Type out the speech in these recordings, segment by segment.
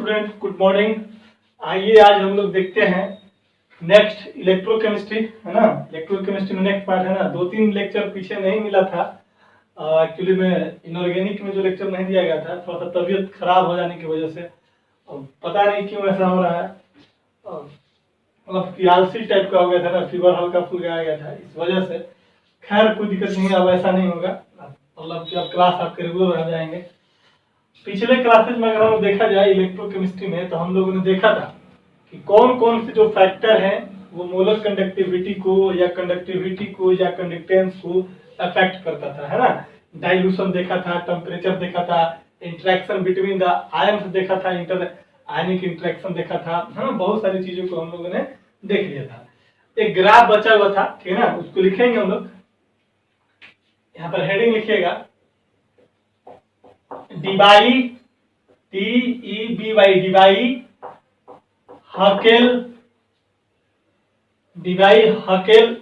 Student, good morning. आइए आज हम लोग देखते हैं नेक्स्ट इलेक्ट्रोकेमिस्ट्री, है ना। इलेक्ट्रोकेमिस्ट्री में नेक्स्ट पार्ट है ना। 2-3 लेक्चर पीछे नहीं मिला था। एक्चुअली में इनऑर्गेनिक में जो लेक्चर नहीं दिया गया था, थोड़ा सा तबीयत खराब हो जाने की वजह से, पता नहीं क्यों ऐसा हो रहा है। मतलब कि आलसी टाइप का हो गया था ना, फीवर हल्का फुल्का आ गया था, इस वजह से। खैर कोई दिक्कत नहीं है, अब ऐसा नहीं होगा। मतलब कि अब क्लास आपके रेगुलर रह जाएंगे। पिछले क्लासेस में अगर हम देखा जाए इलेक्ट्रोकेमिस्ट्री में, तो हम लोगों ने देखा था कि कौन कौन से जो फैक्टर हैं वो मोलर कंडक्टिविटी को या कंडक्टिविटी को या कंडक्टेंस को अफेक्ट करता था, है ना। डाइल्यूशन देखा था, टेम्परेचर देखा था, इंटरेक्शन बिटवीन द आयंस देखा था, इंटर आयनिक इंटरेक्शन देखा था, है ना। बहुत सारी चीजों को हम लोगों ने देख लिया था। एक ग्राफ बचा हुआ था, ठीक है ना, उसको लिखेंगे हम लोग। यहाँ पर हेडिंग लिखिएगा Debye, TEBY, Debye Hückel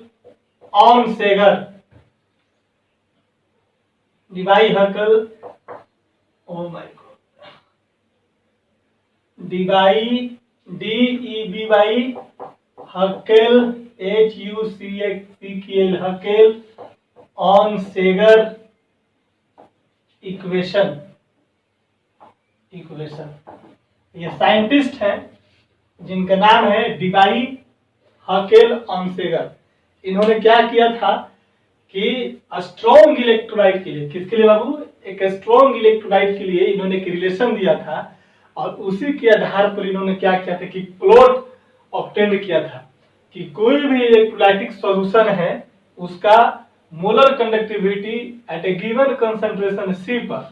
Onsager, Debye Hückel, oh my god, Debye DEBY Hückel HUCKL Hückel Onsager equation. ये साइंटिस्ट हैं जिनका नाम है डिबाई हकेल ऑनसेगर। इन्होंने क्या किया था कि स्ट्रॉन्ग इलेक्ट्रोलाइट के लिए, किसके लिए बाबू, एक स्ट्रॉन्ग इलेक्ट्रोलाइट के लिए इन्होंने एक रिलेशन दिया था, और उसी के आधार पर इन्होंने क्या किया था कि प्लॉट ऑब्टेंड किया था कि कोई भी इलेक्ट्रोलाइटिक सॉल्यूशन है उसका molar conductivity at a given concentration C पर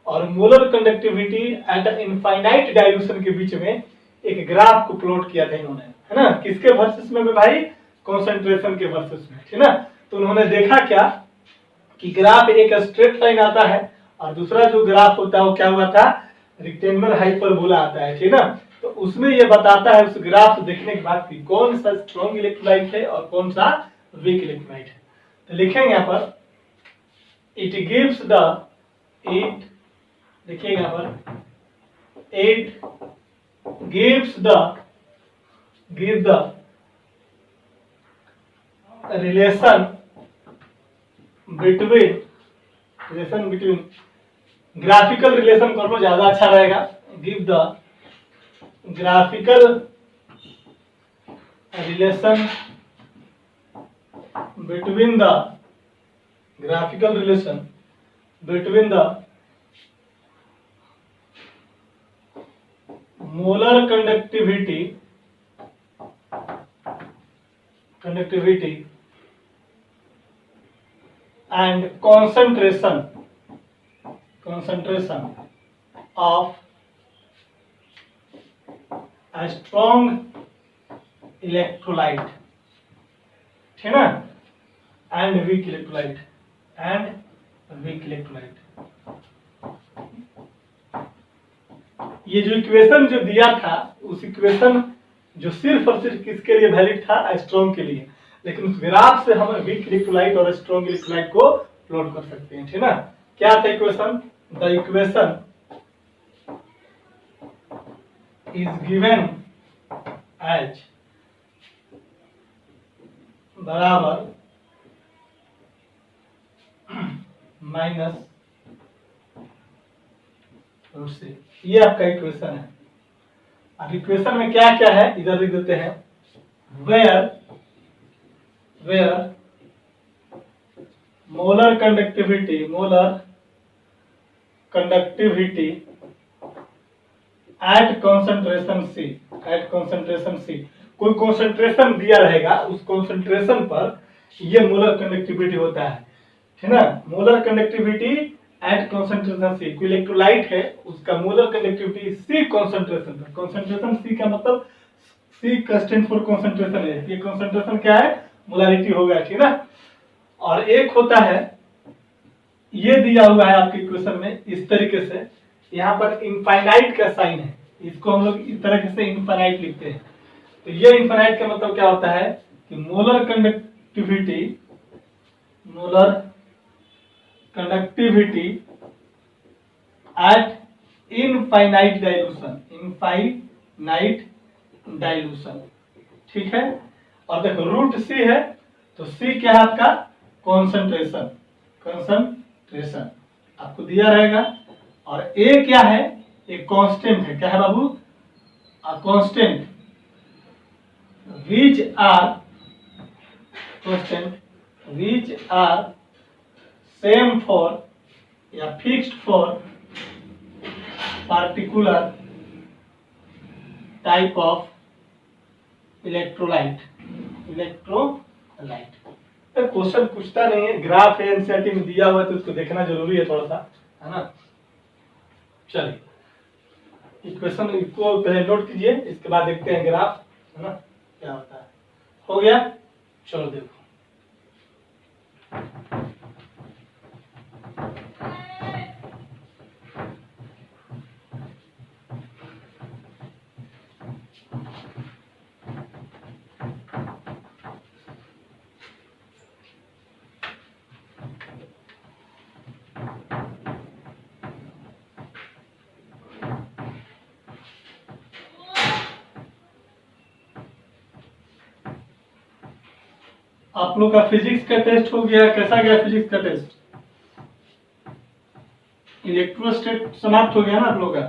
और molar conductivity at infinite dilution के बीच में एक ग्राफ को प्लॉट किया था इन्होंने, है ना। किसके वर्सेस में भाई, कंसंट्रेशन के वर्सेस में, ठीक ना। तो उन्होंने देखा क्या कि ग्राफ एक स्ट्रेट लाइन आता है और दूसरा जो ग्राफ होता है वो क्या हुआ था, रेक्टेंगुलर हाइपरबोला आता है, ठीक ना। तो उसमें ये बताता है उस ग्राफ देखने के बाद कि कौन सा स्ट्रॉन्ग इलेक्ट्रोलाइट है और कौन सा वीक इलेक्ट्रोलाइट है। तो लिखेंगे यहाँ पर इट गिव्स द, इट देखिएगा यहाँ पर, it gives the relation between graphical relation कर लो, ज्यादा अच्छा रहेगा। Give the graphical relation between the molar conductivity and concentration of a strong electrolyte, ठीक है ना, and weak electrolyte। ये जो इक्वेशन जो दिया था, उस इक्वेशन जो सिर्फ और सिर्फ किसके लिए वैलिड था, स्ट्रॉन्ग के लिए, लेकिन उस ग्राफ से हम वीक इलेक्ट्रोलाइट और स्ट्रॉन्ग इलेक्ट्रोलाइट को प्लॉट कर सकते हैं, ठीक ना। क्या था equation, the equation is given as बराबर माइनस रूट से, ये आपका इक्वेशन है। अब इक्वेशन में क्या क्या है इधर लिख देते हैं, where molar conductivity at concentration C, कोई कंसंट्रेशन दिया रहेगा, उस कंसंट्रेशन पर ये मोलर कंडक्टिविटी होता है, ठीक ना। Molar conductivity at concentration C, कोई इलेक्ट्रोलाइट है उसका मोलर कंडक्टिविटी C कंसंट्रेशन पर, कंसंट्रेशन C का मतलब C का स्टैंड फॉर कंसंट्रेशन है, ये कंसंट्रेशन क्या है, मोलारिटी होगा, ठीक ना। और एक होता है, ये दिया हुआ है आपके इक्वेशन में इस तरीके से, यहाँ पर इनफाइनाइट का साइन है, इसको हम लोग इस तरह से इनफाइनाइट लिखते हैं। तो ये इनफाइनाइट का मतलब क्या होता है कि molar conductivity at infinite dilution, ठीक है। और देखो रूट सी है तो सी क्या है आपका कॉन्सेंट्रेशन आपको दिया रहेगा। और ए क्या है, एक कांस्टेंट है, क्या है बाबू, a constant which are same for या fixed for particular type of electrolyte. Question पूछता नहीं है, ग्राफ है एनसीईआरटी में दिया हुआ है तो उसको देखना जरूरी है थोड़ा सा, है ना। चलिए इक्वेशन को पहले नोट कीजिए, इसके बाद देखते हैं ग्राफ, है ना क्या होता है। हो गया, चलो देखो। आप लोग का फिजिक्स का टेस्ट हो गया, कैसा गया फिजिक्स का टेस्ट? इलेक्ट्रोस्टेट समाप्त हो गया ना आप लोग का।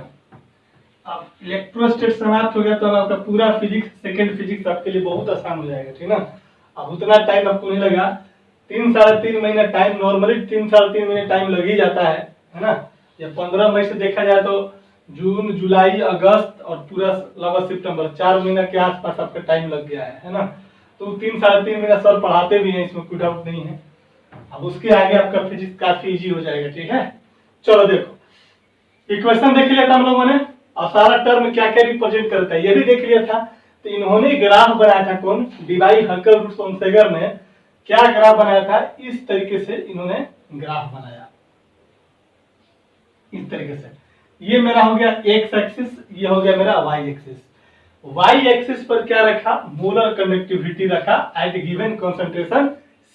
अब इलेक्ट्रोस्टेट समाप्त हो गया तो अब आपका पूरा फिजिक्स, सेकंड फिजिक्स आपके लिए बहुत आसान हो जाएगा, ठीक ना। अब उतना टाइम आपको नहीं लगा, 3-3.5 महीना टाइम, नॉर्मली 3-3.5 महीने टाइम लग ही जाता है ना। या 15 मई से देखा जाए तो जून, जुलाई, अगस्त और पूरा लगभग सितंबर, 4 महीना के आसपास आपका टाइम लग गया है ना। तो 3-3.5 महीना सर पढ़ाते भी हैं, इसमें कोई डाउट नहीं है। अब उसके आगे आपका फिजिक्स काफी इजी हो जाएगा, ठीक है। चलो देखो इक्वेशन देख लिया था हम लोगों ने, और सारा टर्म क्या क्या रिप्रेजेंट करता है ये भी देख लिया था। तो इन्होंने ग्राफ बनाया था, कौन, डीवाई हकेल सोनसेगर ने क्या ग्राफ बनाया था, इस तरीके से इन्होंने ग्राफ बनाया, इस तरीके से। ये मेरा हो गया एक्स एक्सिस, ये हो गया मेरा वाई एक्सिस। वाई एक्सिस पर क्या रखा, मोलर कंडक्टिविटी रखा एट गिवन कंसंट्रेशन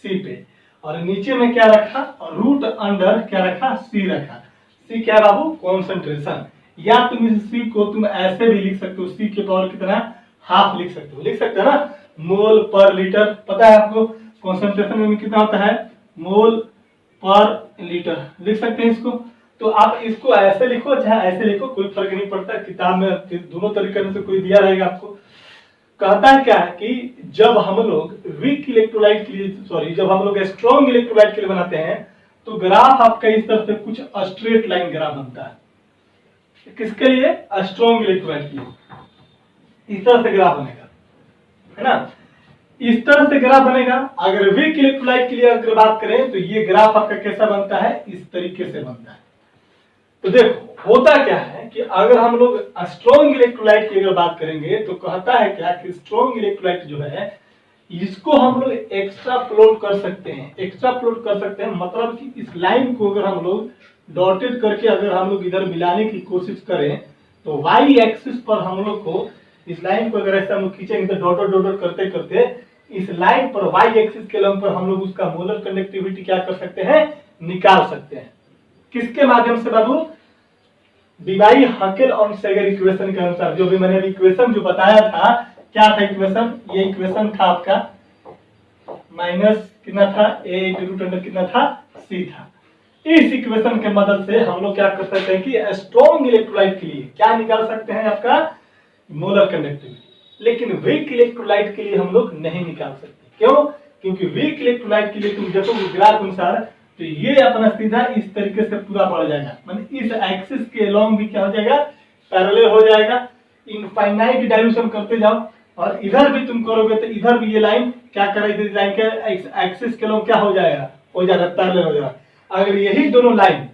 सी पे, और नीचे में क्या रखा, रूट अंडर क्या रखा, सी रखा। सी क्या बाबू, कंसंट्रेशन। या तुम इस सी को तुम ऐसे भी लिख सकते हो, सी के पावर कितना, हाफ लिख सकते हो, लिख सकते हो ना। मोल पर लीटर, पता है आपको कंसंट्रेशन में कितना होता है, मोल पर लीटर, लिख सकते हैं इसको। तो आप इसको ऐसे लिखो चाहे ऐसे लिखो, कोई फर्क नहीं पड़ता, किताब में दोनों तरीके से कोई दिया रहेगा आपको। कहता है क्या है कि जब हम लोग वीक इलेक्ट्रोलाइट के लिए, सॉरी, जब हम लोग स्ट्रॉन्ग इलेक्ट्रोलाइट के लिए बनाते हैं तो ग्राफ आपका इस तरह से कुछ स्ट्रेट लाइन ग्राफ बनता है। किसके लिए, स्ट्रॉन्ग इलेक्ट्रोलाइट के लिए इस तरह से ग्राफ बनेगा, है ना, इस तरह से ग्राफ बनेगा। अगर वीक इलेक्ट्रोलाइट के लिए अगर बात करें तो ये ग्राफ आपका कैसा बनता है, इस तरीके से बनता है। तो देखो होता क्या है कि अगर हम लोग स्ट्रॉन्ग इलेक्ट्रोलाइट की अगर बात करेंगे तो कहता है क्या कि स्ट्रॉन्ग इलेक्ट्रोलाइट जो है इसको हम लोग एक्स्ट्रा प्लॉट कर सकते हैं। एक्स्ट्रा प्लॉट कर सकते हैं मतलब कि इस लाइन को अगर हम लोग डॉटेड करके अगर हम लोग इधर मिलाने की कोशिश करें तो वाई एक्सिस पर हम लोग को इस लाइन को अगर ऐसा हम लोग खींचेंगे तो डॉट डॉट करते करते इस लाइन पर वाई एक्सिस के लंब पर हम लोग उसका मोलर कंडक्टिविटी क्या कर सकते हैं, निकाल सकते हैं। किसके माध्यम से बाबू, डीवाई हकेल और सेगर इक्वेशन के अनुसार। जो भी मैंने इक्वेशन जो बताया था, क्या था इक्वेशन, ये इक्वेशन था आपका माइनस कितना था, ए रूट अंडर कितना था, सी था। इस इक्वेशन के मदद से हम लोग क्या कर सकते हैं कि स्ट्रॉन्ग इलेक्ट्रोलाइट के लिए क्या निकाल सकते हैं, आपका मोलर कंडक्टिविटी। लेकिन वीक इलेक्ट्रोलाइट के लिए हम लोग नहीं निकाल सकते। क्यों, क्योंकि वीक इलेक्ट्रोलाइट के लिए तुम देखोगे ग्राफ अनुसार तो ये अपना सीधा इस तरीके से पूरा बढ़ जाएगा, मतलब इस एक्सिस के अलोंग भी क्या हो जाएगा, पैरेलल हो जाएगा। इनफाइनाइट डायमेंशन करते जाओ और इधर भी तुम करोगे तो इधर भी ये लाइन क्या करेगी, लाइन के एक्सिस के अलोंग क्या हो जाएगा, पैरेलल हो जाएगा। अगर यही दोनों लाइन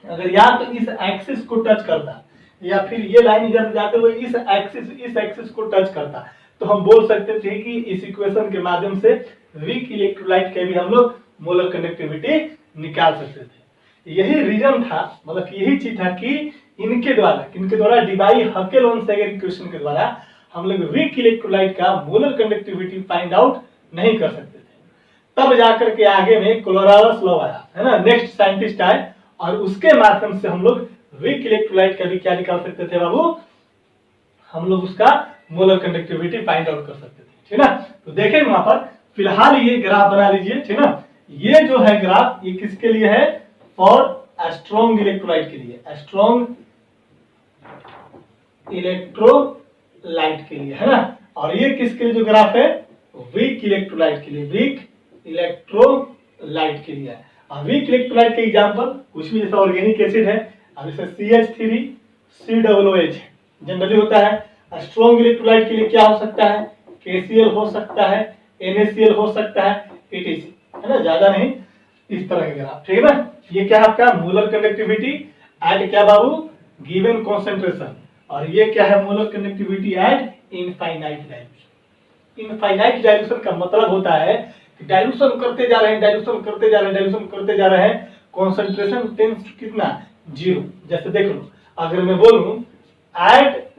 अगर या तो इस एक्सिस को टच करता या फिर ये लाइन इधर जाते हुए इस एक्सिस को टच करता तो हम बोल सकते थे कि इस इक्वेशन के माध्यम से वीक इलेक्ट्रोलाइट के भी हम लोग मोलर कंडक्टिविटी निकाल सकते थे। यही रीजन था, मतलब यही चीज था कि इनके द्वारा डीवाई हकेल और सेगर इक्वेशन के द्वारा हम लोग वीक इलेक्ट्रोलाइट का मोलर कंडक्टिविटी फाइंड आउट नहीं कर सकते थे। तब जाकर के आगे में कोलोराडस लॉ आया, है ना, नेक्स्ट साइंटिस्ट आए और उसके माध्यम से हम लोग वीक इलेक्ट्रोलाइट का भी क्या निकाल सकते थे बाबू, हम लोग उसका मोलर कंडक्टिविटी फाइंड आउट कर सकते थे, ठीक ना। तो देखें वहां पर फिलहाल ये ग्राफ बना लीजिए, ठीक ना। ये जो है ग्राफ ये किसके लिए है, फॉर स्ट्रॉन्ग इलेक्ट्रोलाइट के लिए, स्ट्रॉन्ग इलेक्ट्रोलाइट के लिए, है ना। और ये किसके लिए जो ग्राफ है, वीक इलेक्ट्रोलाइट के लिए, वीक इलेक्ट्रोलाइट के लिए है। और वीक इलेक्ट्रोलाइट के एग्जांपल कुछ भी, जैसा ऑर्गेनिक एसिड है, अब जैसे CH3COOH जनरली होता है। स्ट्रॉन्ग इलेक्ट्रोलाइट के लिए क्या हो सकता है, KCl हो सकता है, NaCl हो सकता है, ETC, है ना, ज्यादा नहीं, इस तरह के ग्राफ, ठीक है ना। ये क्या है आपका मोलर कंडक्टिविटी एट क्या बाबू, गिवन कॉन्सेंट्रेशन। और ये क्या है, molar conductivity at infinite dilution. Infinite dilution का मतलब होता है कि डाइल्यूशन करते जा रहे हैं, डाइल्यूशन करते जा रहे हैं, डाइल्यूशन करते जा रहे हैं, कॉन्सेंट्रेशन टेंड्स टू कितना, 0। जैसे देख लो, अगर मैं बोलूं eight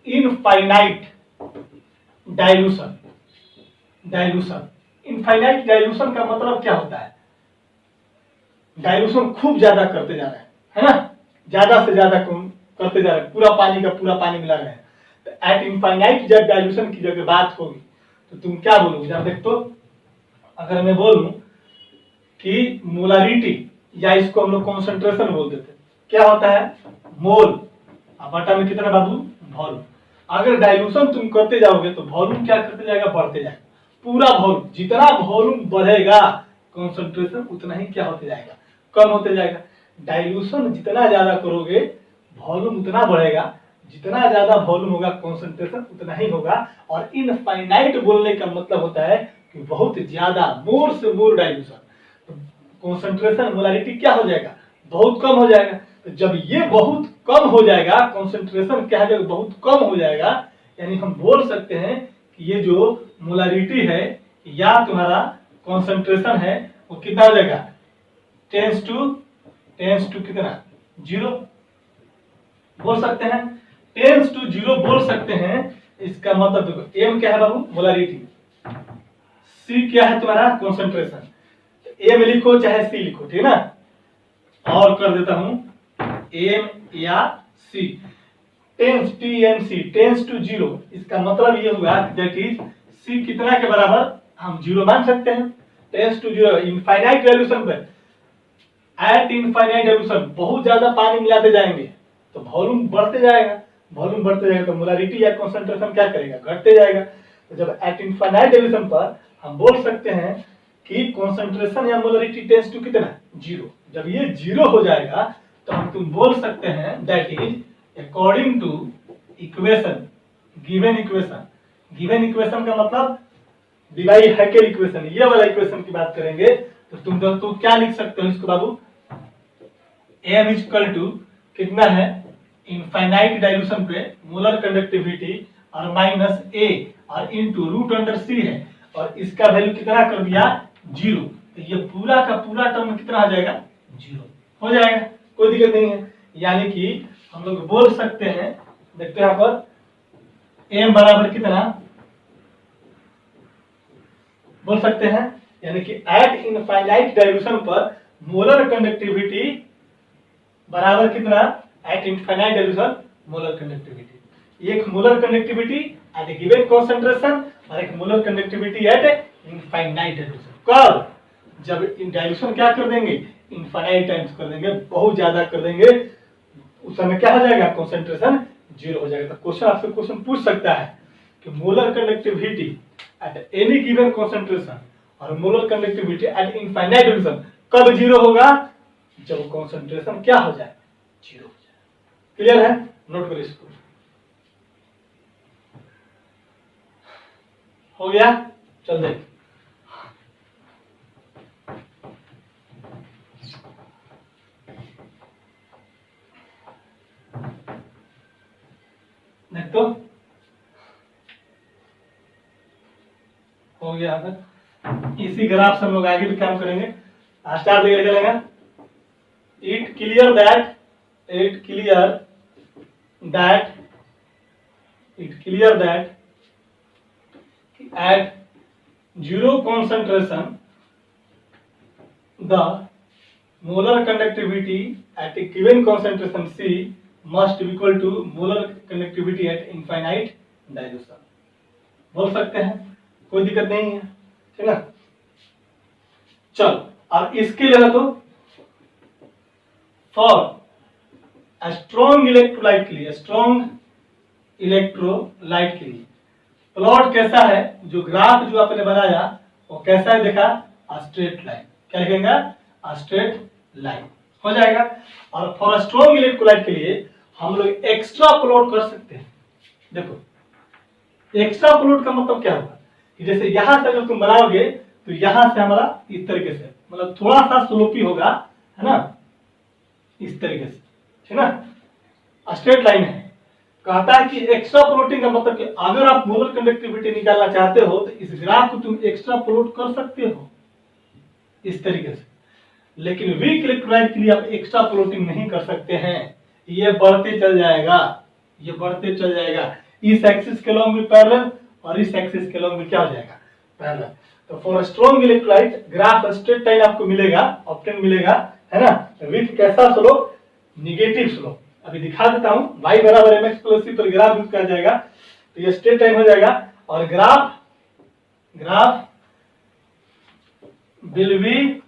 infinite dilution, infinite dilution का मतलब क्या होता है, डाइल्यूशन खूब ज्यादा करते जा रहे हैं, है ना, ज्यादा से ज्यादा करते जा रहे हैं, पूरा पानी का पूरा पानी मिला रहे हैं। तो एट इनफाइनाइट जब डाइल्यूशन की जब बात होगी तो तुम क्या बोलोगे, जब देख तो अगर मैं बोलूं कि मोलारिटी, या इसको हम लोग कॉन्सेंट्रेशन बोल देते, क्या होता है, मोल बटा में कितना बाबू, वॉल्यूम। अगर डाइल्यूशन तुम करते जाओगे तो वॉल्यूम क्या करते जाएगा, बढ़ते जाएगा, पूरा वॉल्यूम, जितना वॉल्यूम बढ़ेगा कॉन्सेंट्रेशन उतना ही क्या होते जाएगा, कम होते जाएगा। डाइल्यूशन जितना ज्यादा करोगे वॉल्यूम उतना बढ़ेगा, जितना ज्यादा वॉल्यूम होगा कॉन्सेंट्रेशन उतना ही होगा। और इनफाइनाइट बोलने का मतलब होता है कि बहुत ज्यादा, मोर से मोर डाइल्यूशन, तो कॉन्सेंट्रेशन मोलारिटी क्या हो जाएगा, बहुत कम हो जाएगा। तो जब ये बहुत कम हो जाएगा, कॉन्सेंट्रेशन क्या है, बहुत कम हो जाएगा, यानी हम बोल सकते हैं कि ये जो मोलारिटी है या तुम्हारा कॉन्सेंट्रेशन है वो कितना हो जाएगा, टेंस टू कितना, 0 बोल सकते हैं, टेंस टू 0 बोल सकते हैं। इसका मतलब देखो, एम क्या है बाबू, मोलारिटी, सी क्या है तुम्हारा कॉन्सेंट्रेशन, एम लिखो चाहे सी लिखो, ठीक है ना। और कर देता हूं एम या सी, टेंस टू 0, इसका मतलब ये हुआ दैट इज सी कितना के बराबर, हम 0 मान सकते हैं। टेंस टू 0 इनफाइनाइट डाइल्यूशन पे, एट इनफाइनाइट डाइल्यूशन बहुत ज्यादा पानी मिलाते जाएंगे तो वॉल्यूम बढ़ते जाएगा, वॉल्यूम बढ़ते जाएगा तो मोलारिटी या कॉन्सेंट्रेशन क्या करेगा, घटते जाएगा। तो जब एट इनफाइनाइट डाइल्यूशन पर हम बोल सकते हैं कि कॉन्सेंट्रेशन या मोलारिटी टेंस टू कितना, 0। जब ये 0 हो जाएगा तो हम तुम बोल सकते हैं that is according to equation, given equation का मतलब डिवाई हैकेल इक्वेशन, ये वाला इक्वेशन की बात करेंगे तो तुम तो क्या लिख सकते हो इसको बाबू, एम इक्वल टू कितना है, इनफाइनाइट डाइल्यूशन पे मोलर कंडक्टिविटी और माइनस ए और इनटू रूट अंडर सी है, और इसका वैल्यू कितना कर दिया, 0। तो ये पूरा का पूरा टर्म कितना आ जाएगा, 0 हो जाएगा, कोई दिक्कत नहीं है। यानी कि हम लोग बोल सकते हैं, देखते हैं यहाँ पर एम बराबर कितना बोल सकते हैं, यानी कि एट इनफाइनाइट डाइल्यूशन पर मोलर कंडक्टिविटी बराबर कितना, at infinite dilution molar conductivity, एक molar conductivity at a given concentration और एक molar conductivity at infinite dilution. कब, जब इन डाइल्यूशन क्या कर देंगे, इनफाइनाइट टाइम्स कर देंगे, बहुत ज्यादा कर देंगे, उस समय क्या हो जाएगा, कंसंट्रेशन 0 हो जाएगा। तो क्वेश्चन आपसे क्वेश्चन पूछ सकता है कि molar conductivity at any given concentration और molar conductivity at infinite dilution कब 0 होगा, जब कंसंट्रेशन क्या हो जाए, 0 हो जाए। क्लियर है, नोट करो इसको, हो गया। चल देख, देख तो हो गया। इसी ग्राफ से हम लोग आगे भी काम करेंगे। स्टार देकर चलेगा, it clear that at 0 concentration the molar conductivity at a given concentration C must equal to molar conductivity at infinite dilution. बोल सकते हैं, कोई दिक्कत नहीं है, ठीक ना। चल अब इसके लिए तो फॉर स्ट्रॉन्ग इलेक्ट्रोलाइट के लिए, स्ट्रॉन्ग इलेक्ट्रोलाइट के लिए प्लॉट कैसा है, जो ग्राफ जो आपने बनाया वो कैसा है देखा, स्ट्रेट लाइन। क्या लिखेंगे, स्ट्रेट लाइन हो जाएगा। और फॉर स्ट्रॉन्ग इलेक्ट्रोलाइट के लिए हम लोग एक्स्ट्रा प्लॉट कर सकते हैं। देखो एक्स्ट्रा प्लॉट का मतलब क्या होगा कि जैसे यहां से अगर तुम बनाओगे तो यहां से हमारा इस तरीके से, मतलब थोड़ा सा स्लोपी होगा, है ना, इस तरीके से, ठीक ना, स्ट्रेट लाइन है। कहता है कि एक्स्ट्रा प्लॉटिंग का मतलब कि अगर आप मोलर कंडक्टिविटी निकालना चाहते हो तो इस ग्राफ को तुम एक्स्ट्रा प्लॉट कर सकते हो इस तरीके से। लेकिन वीक इलेक्ट्रोलाइट के लिए आप एक्स्ट्रा प्लॉटिंग नहीं कर सकते हैं, ये बढ़ते चल जाएगा, ये बढ़ते चल जाएगा। इस एक्सिस के लॉन्ग में पैरेलल और इस एक्सिस के लॉन्ग में क्या हो जाएगा, पैरेलल। तो for strong electrolyte graph straight line आपको मिलेगा, ऑप्शन मिलेगा, है ना, विथ कैसा स्लोप, निगेटिव स्लोप। अभी दिखा देता हूं, y बराबर mx प्लस c पर ग्राफ यूज किया जाएगा तो ये स्ट्रेट लाइन हो जाएगा। और graph will be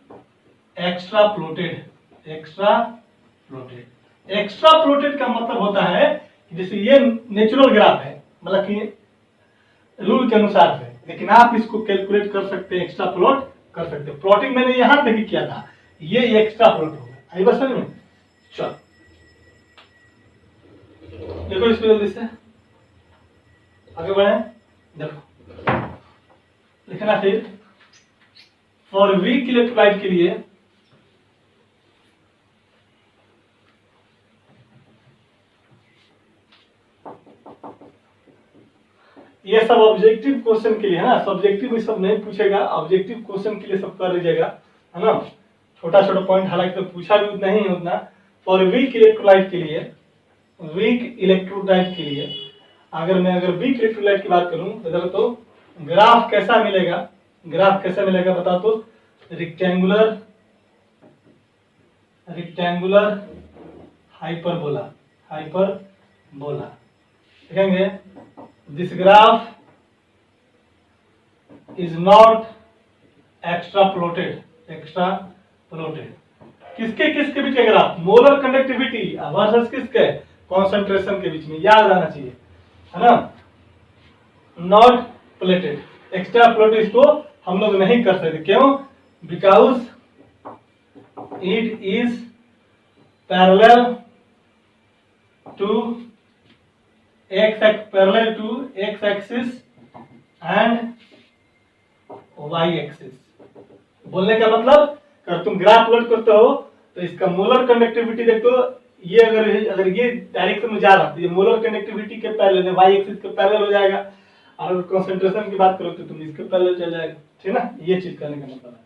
extra plotted. Extra plotted का मतलब होता है कि जैसे ये नेचुरल ग्राफ है, मतलब कि रूल के अनुसार है, लेकिन आप इसको कैलकुलेट कर सकते हैं, एक्स्ट्रा प्लॉट कर सकते हैं। प्लॉटिंग मैंने यहां तक ही किया था, ये एक्स्ट्रा प्लॉट होगा। आई बस समझ में। चल देखो इसको जल्दी से आगे बढ़े। देखो लिखना फिर फॉर वीक इलेक्ट्रोलाइट के लिए ये सब ऑब्जेक्टिव क्वेश्चन के लिए है ना, सब्जेक्टिव में सब नहीं पूछेगा, ऑब्जेक्टिव क्वेश्चन के लिए सब कर लीजिएगा, है ना। छोटा छोटा पॉइंट हालांकि तो पूछा भी उतना ही उतना। फॉर वीक इलेक्ट्रोलाइट के लिए, वीक इलेक्ट्रोलाइट के लिए अगर वीक इलेक्ट्रोलाइट की बात करूं तो ग्राफ कैसा मिलेगा, ग्राफ कैसा मिलेगा बता तो, रेक्टेंगुलर हाइपरबोला देखेंगे। This graph is not extra plotted. किसके बीच का ग्राफ, मोलर कंडक्टिविटी वर्सेस किसके, कॉन्सेंट्रेशन के बीच में, याद रहना चाहिए, है ना। नॉट प्लेटेड, एक्स्ट्रा प्लॉट इसको हम लोग नहीं कर सकते। क्यों, because it is parallel to x axis and y axis. बोलने का मतलब अगर तुम ग्राफ प्लॉट करते हो तो इसका मोलर कंडक्टिविटी देखो, ये अगर ये डायरेक्शन में जा रहा है तो ये मोलर कंडक्टिविटी के पैरेलल, y एक्सिस के पैरेलल हो जाएगा। और अगर कंसंट्रेशन की बात करो तो तुम इसके पैरेलल चल जाएगा, ठीक ना। ये चीज करने का मतलब है।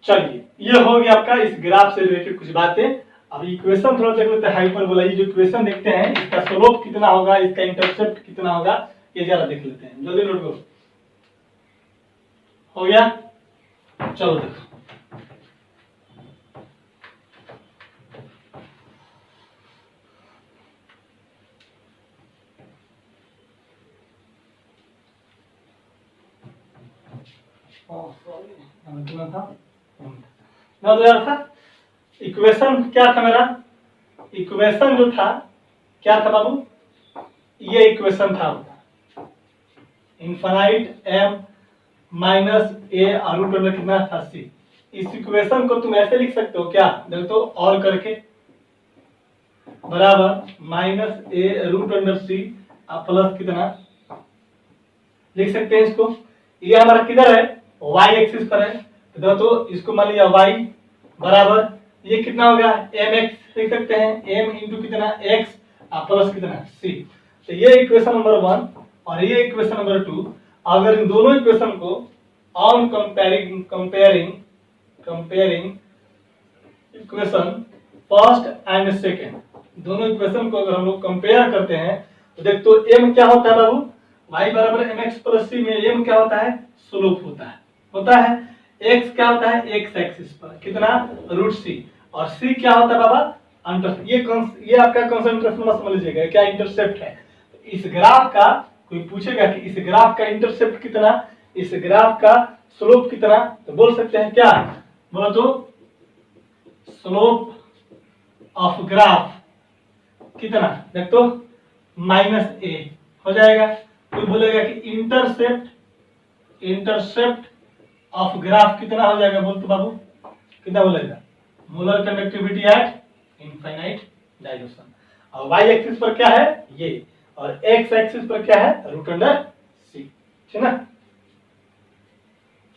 चलिए ये हो गया आपका इस ग्राफ से रिलेटेड कुछ बातें। अब इक्वेशन थोड़ा देख लेते हैं। हाइपरबोला, ये जो इक्वेशन देखते हैं इसका स्लोप कितना होगा, इसका इंटरसेप्ट कितना होगा, ये जरा देख लेते हैं, जल्दी नोट करो। हो गया, चलो देखो। इक्वेशन क्या था मेरा, इक्वेशन जो था क्या था बाबू, ये इक्वेशन था infinite m minus a root under कितना था c। इस इक्वेशन को तुम ऐसे लिख सकते हो क्या, देखो तो और करके, बराबर minus a root under c plus कितना लिख सकते हैं इसको। ये हमारा किधर है, y एक्सिस पर है, तो इसको मान लिया y बराबर ये कितना होगा mx लिख सकते हैं, m इंटू कितना x प्लस कितना c। तो ये इक्वेशन नंबर 1 और ये इक्वेशन नंबर 2। अगर इन दोनों इक्वेशन को on comparing equation first and second, दोनों इक्वेशन को अगर हम लोग कंपेयर करते हैं तो देख तो m क्या होता है बाबू, y बराबर mx प्लस c में m क्या होता है, स्लोप होता है। एक्स क्या होता है, एक्स एक्सिस पर कितना, √c, और c क्या होता है बाबा, अंतर। ये आपका कंसंट्रेशन मत समझ लीजिएगा, क्या इंटरसेप्ट है। इस ग्राफ का कोई पूछेगा कि इस ग्राफ का इंटरसेप्ट कितना, इस ग्राफ का स्लोप कितना, तो बोल सकते हैं क्या, बोलो तो स्लोप ऑफ ग्राफ कितना, देख तो -a हो जाएगा। कोई बोलेगा कि इंटरसेप्ट ऑफ ग्राफ कितना हो जाएगा, बोल तो बाबू कितना बोलेगा, molar conductivity at infinite dilution. और y एक्सिस पर क्या है ये, और x एक्सिस पर क्या है, √c, ठीक ना।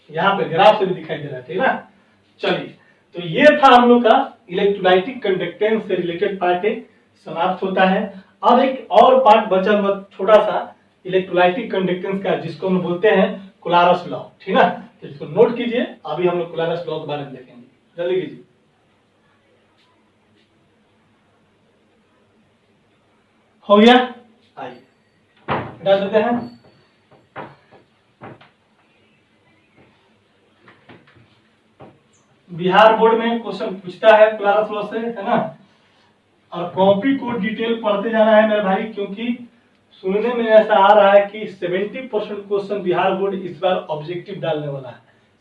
यहाँ पे ग्राफ से भी दिखाई दे रहा है, ठीक ना। चलिए, तो ये था हम लोग का इलेक्ट्रोलाइटिक कंडक्टेंस से रिलेटेड पार्ट समाप्त होता है। अब एक और पार्ट बचा हुआ छोटा सा इलेक्ट्रोलाइटिक कंडक्टेंस का, जिसको हम बोलते हैं कोलारस लॉ, ठीक ना। तो इसको नोट कीजिए, अभी हम लोग कोलारस लॉ के बारे में देखेंगे, जल्दी कीजिए। हो गया, आइए हटा देते हैं। बिहार बोर्ड में क्वेश्चन पूछता है कोलारस लॉ से, है ना, और कॉपी को डिटेल पढ़ते जाना है मेरे भाई, क्योंकि सुनने में ऐसा आ रहा है कि 70% क्वेश्चन बिहार बोर्ड इस बार ऑब्जेक्टिव डालने वाला है,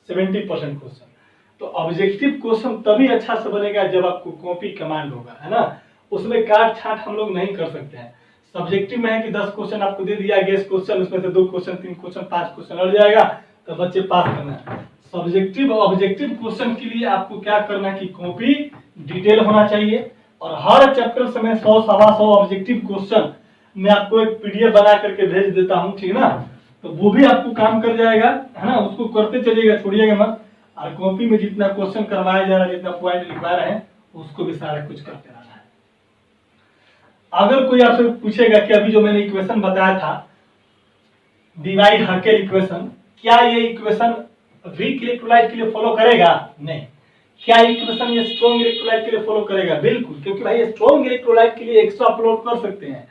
70% क्वेश्चन। तो ऑब्जेक्टिव क्वेश्चन तभी अच्छा से बनेगा जब आपको कॉपी कमांड होगा, है ना। उसमें काट छाट हम लोग नहीं कर सकते हैं। सब्जेक्टिव में है कि 10 क्वेश्चन आपको दे दिया, गेस क्वेश्चन, उसमें से 2 क्वेश्चन, 3 क्वेश्चन, 5 क्वेश्चन अड़ जाएगा, तो बच्चे पास करना है। सब्जेक्टिव ऑब्जेक्टिव क्वेश्चन के लिए आपको क्या करना है कि कॉपी डिटेल होना चाहिए, और हर चैप्टर से मैं 100 सवा 100 ऑब्जेक्टिव क्वेश्चन मैं आपको एक पीडीएफ बना करके भेज देता हूं, ठीक ना। तो वो भी आपको काम कर जाएगा, है ना, उसको करते चलिएगा, छोड़िएगा मत। और कॉपी में जितना क्वेश्चन करवाया जा रहा है, जितना पॉइंट लिखवा रहे हैं, उसको भी सारा कुछ करते रहना है। अगर कोई आपसे पूछेगा कि अभी जो मैंने इक्वेशन बताया था, डिवाइड हर्केल इक्वेशन, क्या ये इक्वेशन वीक इलेक्ट्रोलाइट के लिए फॉलो करेगा, नहीं। क्या इक्वेशन ये स्ट्रॉन्ग इलेक्ट्रोलाइट के लिए फॉलो करेगा, बिल्कुल, क्योंकि भाई स्ट्रॉन्ग इलेक्ट्रोलाइट के लिए एक्स्ट्रा अपलोड कर सकते हैं।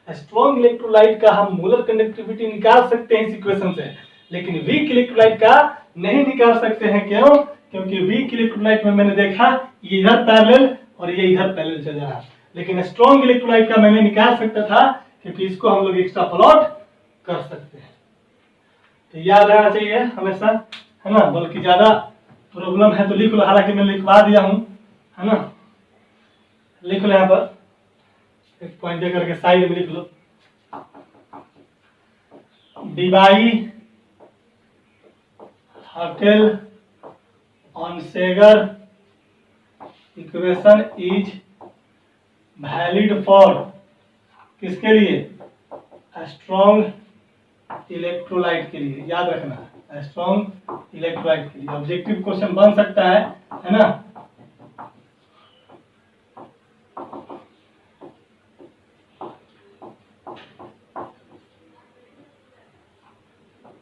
स्ट्रॉन्ग इलेक्ट्रोलाइट का हम मोलर कंडक्टिविटी निकाल सकते हैं इस इक्वेशन से, लेकिन वीक इलेक्ट्रोलाइट का नहीं निकाल सकते हैं। क्यों, क्योंकि वीक इलेक्ट्रोलाइट में मैंने देखा ये इधर पैरेलल और ये इधर पैरेलल चल रहा है, लेकिन स्ट्रॉन्ग इलेक्ट्रोलाइट का मैंने निकाल सकता था, क्योंकि इसको हम लोग एक्स्ट्रा प्लॉट कर सकते हैं। तो याद रहना चाहिए हमेशा, है ना। बल्कि ज्यादा प्रॉब्लम है तो लिख लो, हालांकि मैं लिखवा दिया हूं, है ना, लिख लो यहाँ पर एक पॉइंट दे करके साइड में लिख लो, Debye Hückel Onsager equation is valid for, किसके लिए, स्ट्रॉन्ग इलेक्ट्रोलाइट के लिए, याद रखना, स्ट्रॉन्ग इलेक्ट्रोलाइट के लिए ऑब्जेक्टिव क्वेश्चन बन सकता है ना।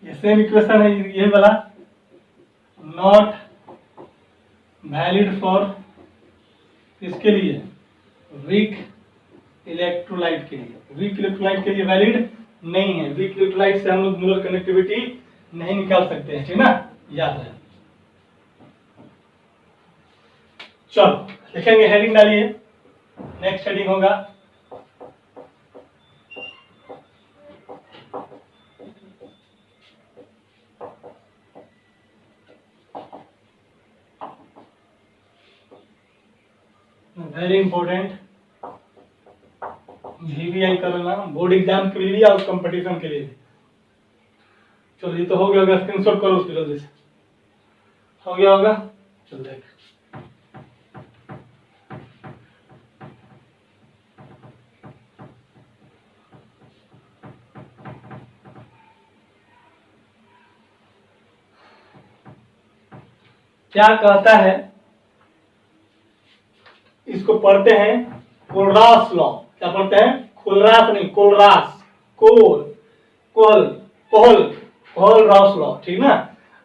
ये सेम इक्वेशन है ये वाला, नॉट वैलिड फॉर, किसके लिए, वीक इलेक्ट्रोलाइट के लिए। वीक इलेक्ट्रोलाइट के लिए वैलिड नहीं है, वीक इलेक्ट्रोलाइट से हम लोग मोलर कनेक्टिविटी नहीं निकाल सकते हैं, ठीक ना, याद है। चलो लिखेंगे, हेडिंग डालिए, नेक्स्ट हेडिंग होगा वेरी इंपॉर्टेंट, VVI कर लेना, बोर्ड एग्जाम के लिए भी और कंपटीशन के लिए भी। चलो ये तो हो गया होगा, स्क्रीनशॉट करो उसकी जल्दी से, हो गया होगा। चल देख, क्या कहता है, इसको पढ़ते हैं कोलरास लॉ। क्या पढ़ते हैं, कोलरास नहीं, कोलरास, कोल कोल कोल कोलरास लॉ, ठीक ना।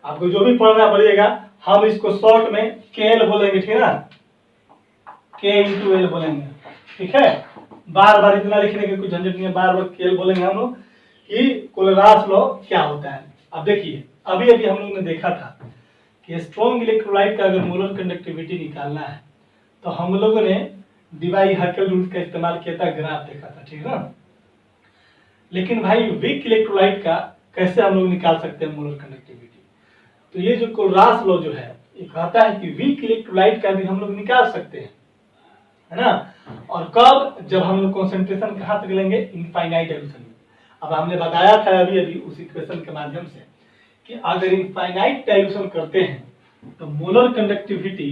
आपको जो भी पढ़ना पड़ेगा, हम इसको शॉर्ट में केएल बोलेंगे, ठीक ना, K/L बोलेंगे, ठीक है। बार बार इतना लिखने की कोई झंझट नहीं है, बार बार केएल बोलेंगे हम लोग कि कोलरास लॉ क्या होता है। अब देखिए, अभी अभी हम लोग ने देखा था कि स्ट्रॉन्ग इलेक्ट्रोलाइट का अगर मोलर कंडक्टिविटी निकालना है तो हम लोगों ने डिवाई-हर्कल रूल का इस्तेमाल किया था, ग्राफ देखा था, ठीक है ना। लेकिन भाई वीक इलेक्ट्रोलाइट का कैसे हम लोग निकाल सकते हैं मोलर कंडक्टिविटी? तो ये जो कोलरास लॉ जो है ये कहता है कि वीक इलेक्ट्रोलाइट का भी हम लोग निकाल सकते हैं, है ना। और कब? जब हम लोग कॉन्सेंट्रेशन कहाँ तक लेंगे? इनफाइनाइट डाइल्यूशन में। अब हमने बताया था अभी अभी उस इक्वेशन के माध्यम से कि अगर इनफाइनाइट डाइल्यूशन करते हैं तो molar conductivity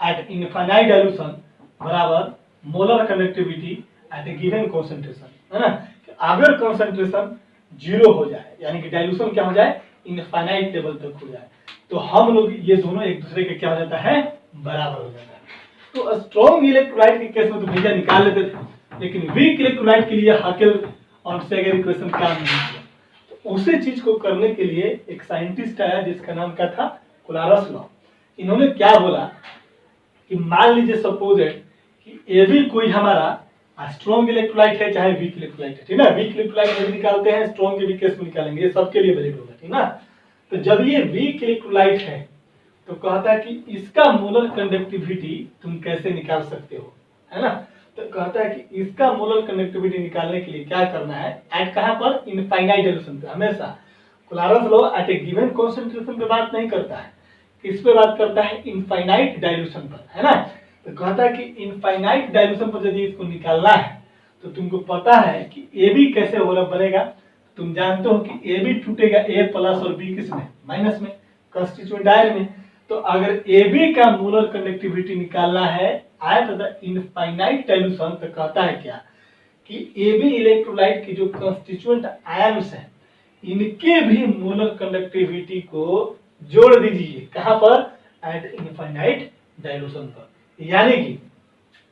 at infinite dilution बराबर molar conductivity at a given concentration, है ना। अगर कॉन्सेंट्रेशन 0 हो जाए यानी कि डाइल्यूशन क्या हो जाए? इनफाइनाइट लेवल तक हो जाए, तो हम लोग ये दोनों एक दूसरे के क्या हो जाता है? बराबर हो जाता है। तो स्ट्रॉन्ग इलेक्ट्रोलाइट के केस में तो भैया निकाल लेते थे, लेकिन वीक इलेक्ट्रोलाइट के लिए हाकेल और सेगर इक्वेशन काम नहीं किया। तो उसी चीज को करने के लिए एक साइंटिस्ट आया जिसका नाम क्या था? कोलारस लॉ। इन्होंने क्या बोला कि मान लीजिए सपोजेड कि ये भी कोई हमारा स्ट्रॉन्ग इलेक्ट्रोलाइट है चाहे वीक इलेक्ट्रोलाइट है, ठीक ना। वीक इलेक्ट्रोलाइट में भी निकालते हैं, स्ट्रॉन्ग के भी केस में निकालेंगे, ये सबके लिए वैलिड होगा, ठीक ना। तो जब ये वीक इलेक्ट्रोलाइट है तो कहता है कि इसका मोलर कंडक्टिविटी तुम कैसे निकाल सकते हो, है ना। तो कहता है कि इसका मोलर कंडक्टिविटी निकालने के लिए क्या करना है? एट कहां पर? इनफाइनाइट डाइल्यूशन पे। हमेशा Kolaras law at a given concentration पे बात नहीं करता है, किस पे बात करता है? इनफाइनाइट डाइल्यूशन पर, है ना। तो कहता है कि इनफाइनाइट डाइल्यूशन पर यदि इसको निकालना है तो तुमको पता है कि ए बी कैसे बनेगा। तुम जानते हो कि ए बी टूटेगा ए प्लस और बी किस में? माइनस में, कंस्टिट्यूएंट आयन में। तो अगर ए बी का मोलर कंडक्टिविटी निकालना है एट द इनफाइनाइट डाइल्यूशन तो कहता है क्या कि ए बी इलेक्ट्रोलाइट की जो कंस्टिट्यूएंट आयन्स हैं इनके भी मोलर कंडक्टिविटी को जोड़ दीजिए, कहां पर? एट इनफाइनाइट डाइल्यूशन पर। यानी कि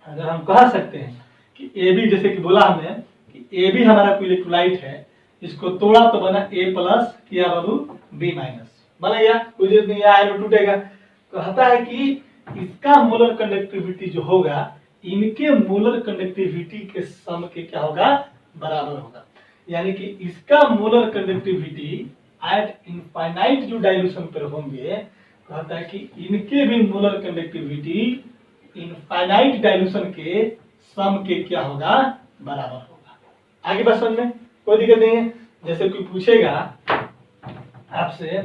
अगर हम कह सकते हैं कि ए बी, जैसे कि बोला हमने कि ए बी हमारा कोई इलेक्ट्रोलाइट है, इसको तोड़ा तो बना ए प्लस, किया बाबू बी माइनस, बना गया, कोई जरूरत नहीं आयन टूटेगा। कहता है कि इसका मोलर कंडक्टिविटी जो होगा इनके मोलर कंडक्टिविटी के सम के क्या होगा? बराबर होगा। यानी कि इसका मोलर कंडक्टिविटी एट इनफाइनाइट जो डाइल्यूशन पर होंगे, कहता है कि इनके भी मोलर कंडक्टिविटी इनफाइनाइट डाइल्यूशन के सम के क्या होगा? बराबर होगा। आगे बात समझ में कोई दिक्कत नहीं है। जैसे कोई पूछेगा आपसे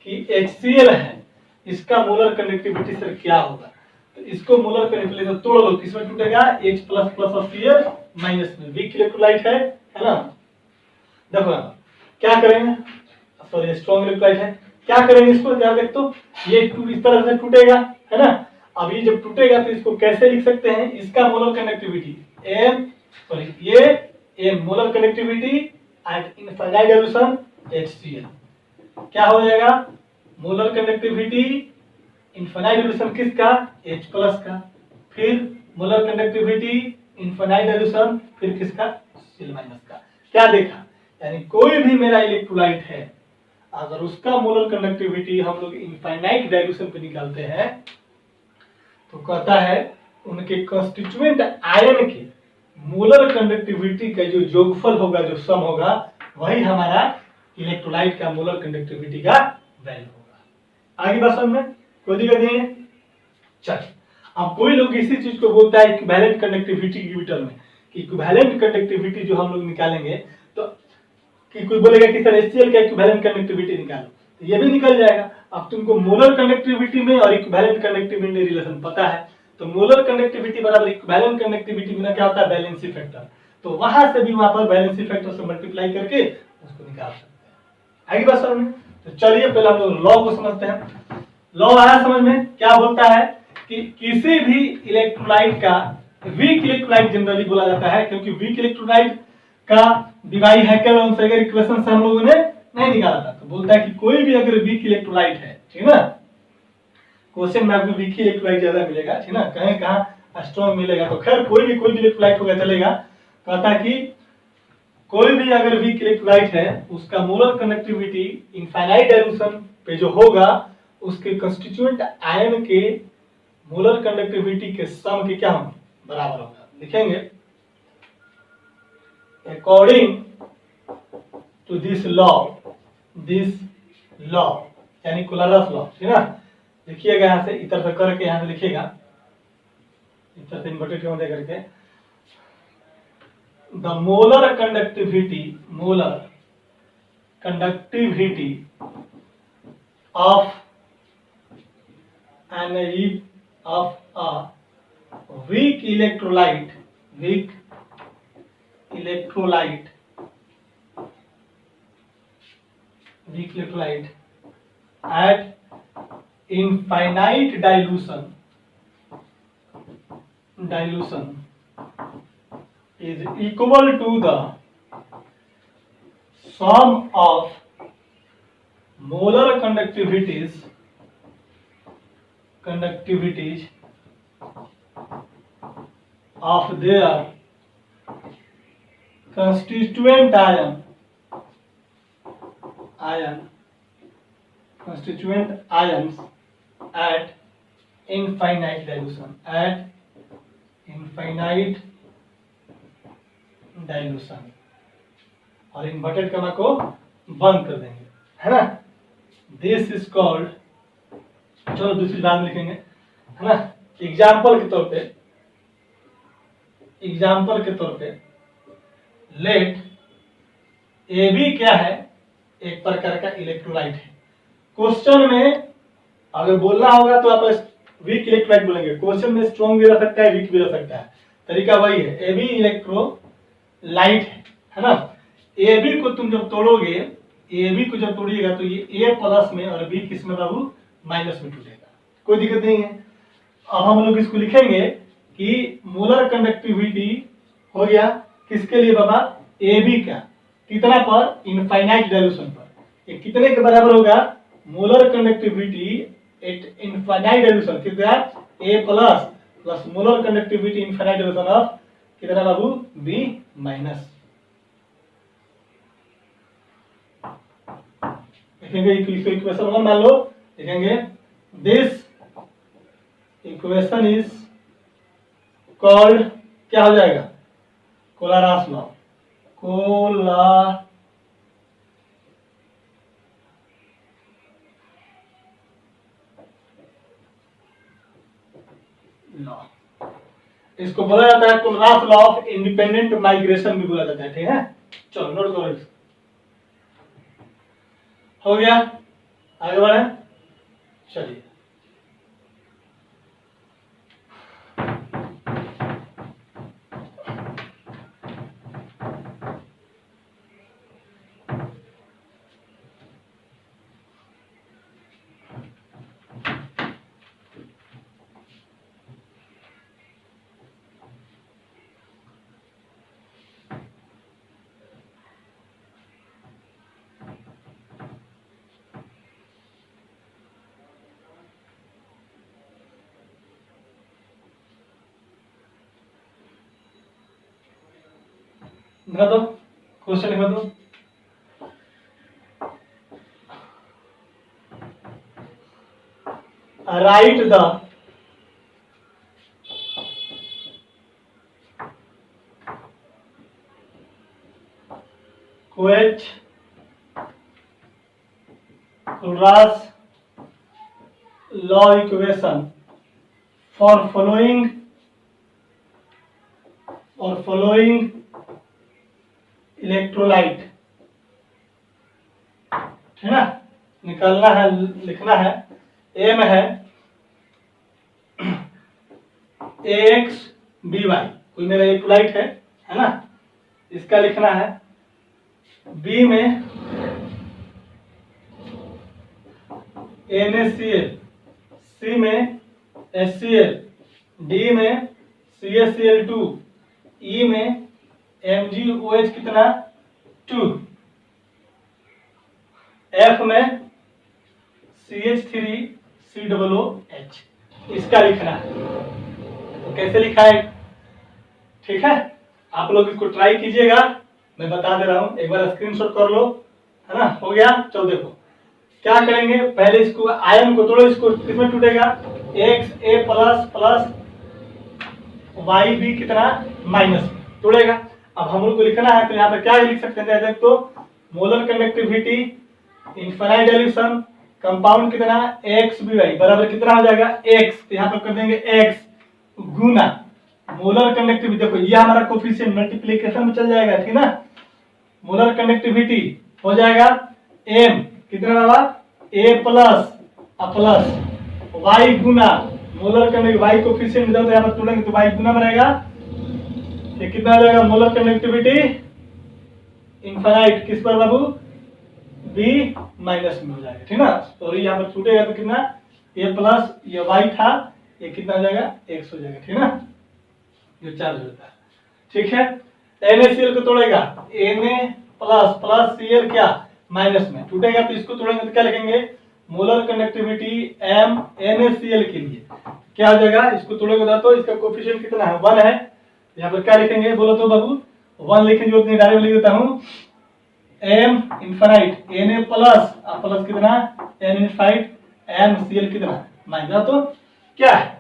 कि HCl है, इसका मोलर कंडक्टिविटी सर क्या होगा? तो इसको मोलर कंडक्टिविटी तोड़ लो, किसमें टूटेगा? H प्लस प्लस और Cl माइनस में। वीक इलेक्ट्रोलाइट है ना। देखो क्या करेंगे, सॉरी स्ट्रॉन्ग इलेक्ट्रोलाइट है, क्या करेंगे इसको? ध्यान देख, तो ये इस तरह से टूटेगा, है ना। अब ये जब टूटेगा तो इसको कैसे लिख सकते हैं? इसका मोलर कंडक्टिविटी ये molar conductivity at infinite dilution HCl क्या हो जाएगा? मोलर कंडक्टिविटी इनफाइनाइट डाइल्यूशन किसका? H प्लस का, फिर मोलर कंडक्टिविटी इनफाइनाइट डाइल्यूशन फिर किसका? Cl माइनस का। क्या देखा? यानी कोई भी मेरा इलेक्ट्रोलाइट है अगर उसका मोलर कंडक्टिविटी हम लोग इनफाइनाइट डाइल्यूशन पे निकालते हैं तो कहता है उनके कंस्टिट्यूएंट आयन के मोलर कंडक्टिविटी का जो योगफल होगा, जो सम होगा, वही हमारा इलेक्ट्रोलाइट का मोलर कंडक्टिविटी का वैल्यू होगा। आगे बात समझ में कोई दिक्कत नहीं है। चल, अब कोई लोग इसी चीज को बोलता है इक्विवेलेंट कंडक्टिविटी की टर्म में, कि इक्विवेलेंट कंडक्टिविटी जो हम लोग निकालेंगे तो कि कोई बोलेगा कि सर HCl का इक्विवेलेंट कंडक्टिविटी निकालो, तो ये भी निकल जाएगा। अब तुमको मोलर कंडक्टिविटी में और इक्विवेलेंट कंडक्टिविटी में रिलेशन पता है, तो मोलर कंडक्टिविटी बराबर इक्विवेलेंट कंडक्टिविटी में क्या होता है? Valency factor. तो वहां से भी वहां पर वैलेंसी फैक्टर से मल्टीप्लाई करके उसको निकाल सकते हैं। आगे बात समझ में। तो चलिए पहले हम लोग लॉ को समझते हैं। लॉ आया समझ में? क्या बोलता है कि किसी भी इलेक्ट्रोलाइट का वीक इलेक्ट्रोलाइट जनरली बोला जाता है, क्योंकि वीक इलेक्ट्रोलाइट का डिवाई-हैकेल और सेगर इक्वेशन से हम लोगों ने नहीं निकाला था। तो बोलता है कि कोई भी अगर वीक इलेक्ट्रोलाइट है, ठीक है ना, क्वेश्चन में आपको वीक इलेक्ट्रोलाइट ज्यादा मिलेगा, ठीक ना, कहीं कहां स्ट्रॉन्ग मिलेगा, तो खैर कोई भी इलेक्ट्रोलाइट होगा चलेगा। कहता है कि कोई भी अगर वीक इलेक्ट्रोलाइट है उसका मोलर कंडक्टिविटी इनफाइनाइट डाइल्यूशन पे जो होगा उसके कंस्टिट्यूएंट आयन के मोलर कंडक्टिविटी के सम के क्या होंगे? बराबर होगा। लिखेंगे according to this law law, यानी कोलारस लॉ, ठीक है ना। लिखिएगा यहाँ से, इधर से करके यहाँ से लिखिएगा, इधर से इन्वर्टेड क्यों दे करके, the molar conductivity of an of a weak electrolyte at infinite dilution is equal to the sum of molar conductivities of their constituent ions at infinite dilution, और इन्वर्टेड कमा को बंद कर देंगे, है ना। दिस इज कॉल्ड, चलो दूसरी बात लिखेंगे, है ना। एग्जाम्पल के तौर पे लेट ए बी क्या है, एक प्रकार का इलेक्ट्रोलाइट है। क्वेश्चन में अगर बोलना होगा तो आप वीक इलेक्ट्रोलाइट बोलेंगे, क्वेश्चन में स्ट्रॉन्ग भी रह सकता है, वीक भी रह सकता है, तरीका वही है। ए बी इलेक्ट्रोलाइट है ना। ए बी को तुम जब तोड़ोगे, ए बी को जब तोड़िएगा तो ये ए प्लस में और बी किस में बाबू, माइनस में टूटेगा, कोई दिक्कत नहीं है। अब हम लोग इसको लिखेंगे कि मोलर कंडक्टिविटी हो गया किसके लिए बाबा, ए बी का, कितना पर, इनफाइनाइट डाइल्यूशन पर। ये कितने के बराबर होगा, molar conductivity at infinite dilution कितना, A plus plus molar conductivity infinite dilution of कितना बाबू, बी माइनस। लिखेंगे इक्वेशन 1 मान लो, लिखेंगे दिस इक्वेशन इज कॉल्ड, क्या हो जाएगा, कोलारस लॉ, लॉ। इसको बोला जाता है Kolaras law of independent migration भी बोला जाता है, ठीक है। चलो नोट करो, हो गया, आगे बढ़े, चलिए। लिखा दो, क्वेश्चन लिखा दो। Right the Kolaras law equation for following electrolyte, है ना। निकालना है, लिखना है, एम है एक्स बी वाई, कोई मेरा इलेक्ट्रोलाइट है ना, इसका लिखना है। बी में NaCl, सी में HCl, डी में CaCl2, ई में MgOH कितना 2, एफ में CH3COOH, इसका लिखना है। तो कैसे लिखा है, ठीक है। आप लोग इसको ट्राई कीजिएगा, मैं बता दे रहा हूं, एक बार स्क्रीनशॉट कर लो, है ना। हो गया, चलो देखो क्या करेंगे। पहले इसको आयन को तोड़ो, इसको किसमें टूटेगा, एक्स ए प्लस प्लस वाई बी कितना माइनस तोड़ेगा। अब हम लोग को लिखना है, तो यहाँ पे क्या लिख सकते हैं, देख तो molar conductivity infinite dilution compound कितना एक्स बी वाई बराबर कितना हो जाएगा एक्स, तो यहाँ पर कर देंगे एक्स गुना मोलर कंडक्टिविटी। देखो ये हमारा कोफिशिएंट मल्टीप्लिकेशन में चल जाएगा, ठीक ना। मोलर कंडक्टिविटी हो जाएगा एम कितना बाबा ए प्लस प्लस वाई गुना मोलर कंडक्टिविटी वाई कोफिशिएंट में यहाँ पर तोड़ेंगे तो वाई गुना में रहेगा, ये कितना आ जाएगा मोलर कंडक्टिविटी इनफाइनाइट किस पर बाबू बी माइनस में हो जाएगा, ठीक ना। सॉरी यहाँ पर छूटेगा तो कितना ए प्लस ये वाई था ये कितना हो जाएगा एक्स हो जाएगा, ठीक ना। जो चार्ज होता है ठीक है। NaCl को तोड़ेगा Na प्लस प्लस Cl क्या माइनस में टूटेगा, तो इसको तोड़ेंगे तो क्या लिखेंगे मोलर कंडक्टिविटी M NaCl के लिए क्या हो जाएगा, इसको तोड़ेगा तो इसका कोफिशिएंट कितना है 1 है, यहाँ पर क्या लिखेंगे बोलो तो बाबू 1 लिखेंगे, उतनी डायरेक्ट लिख देता हूँ M infinite Na plus plus कितना N इनफाइनाइट MCl कितना माइनस, तो क्या है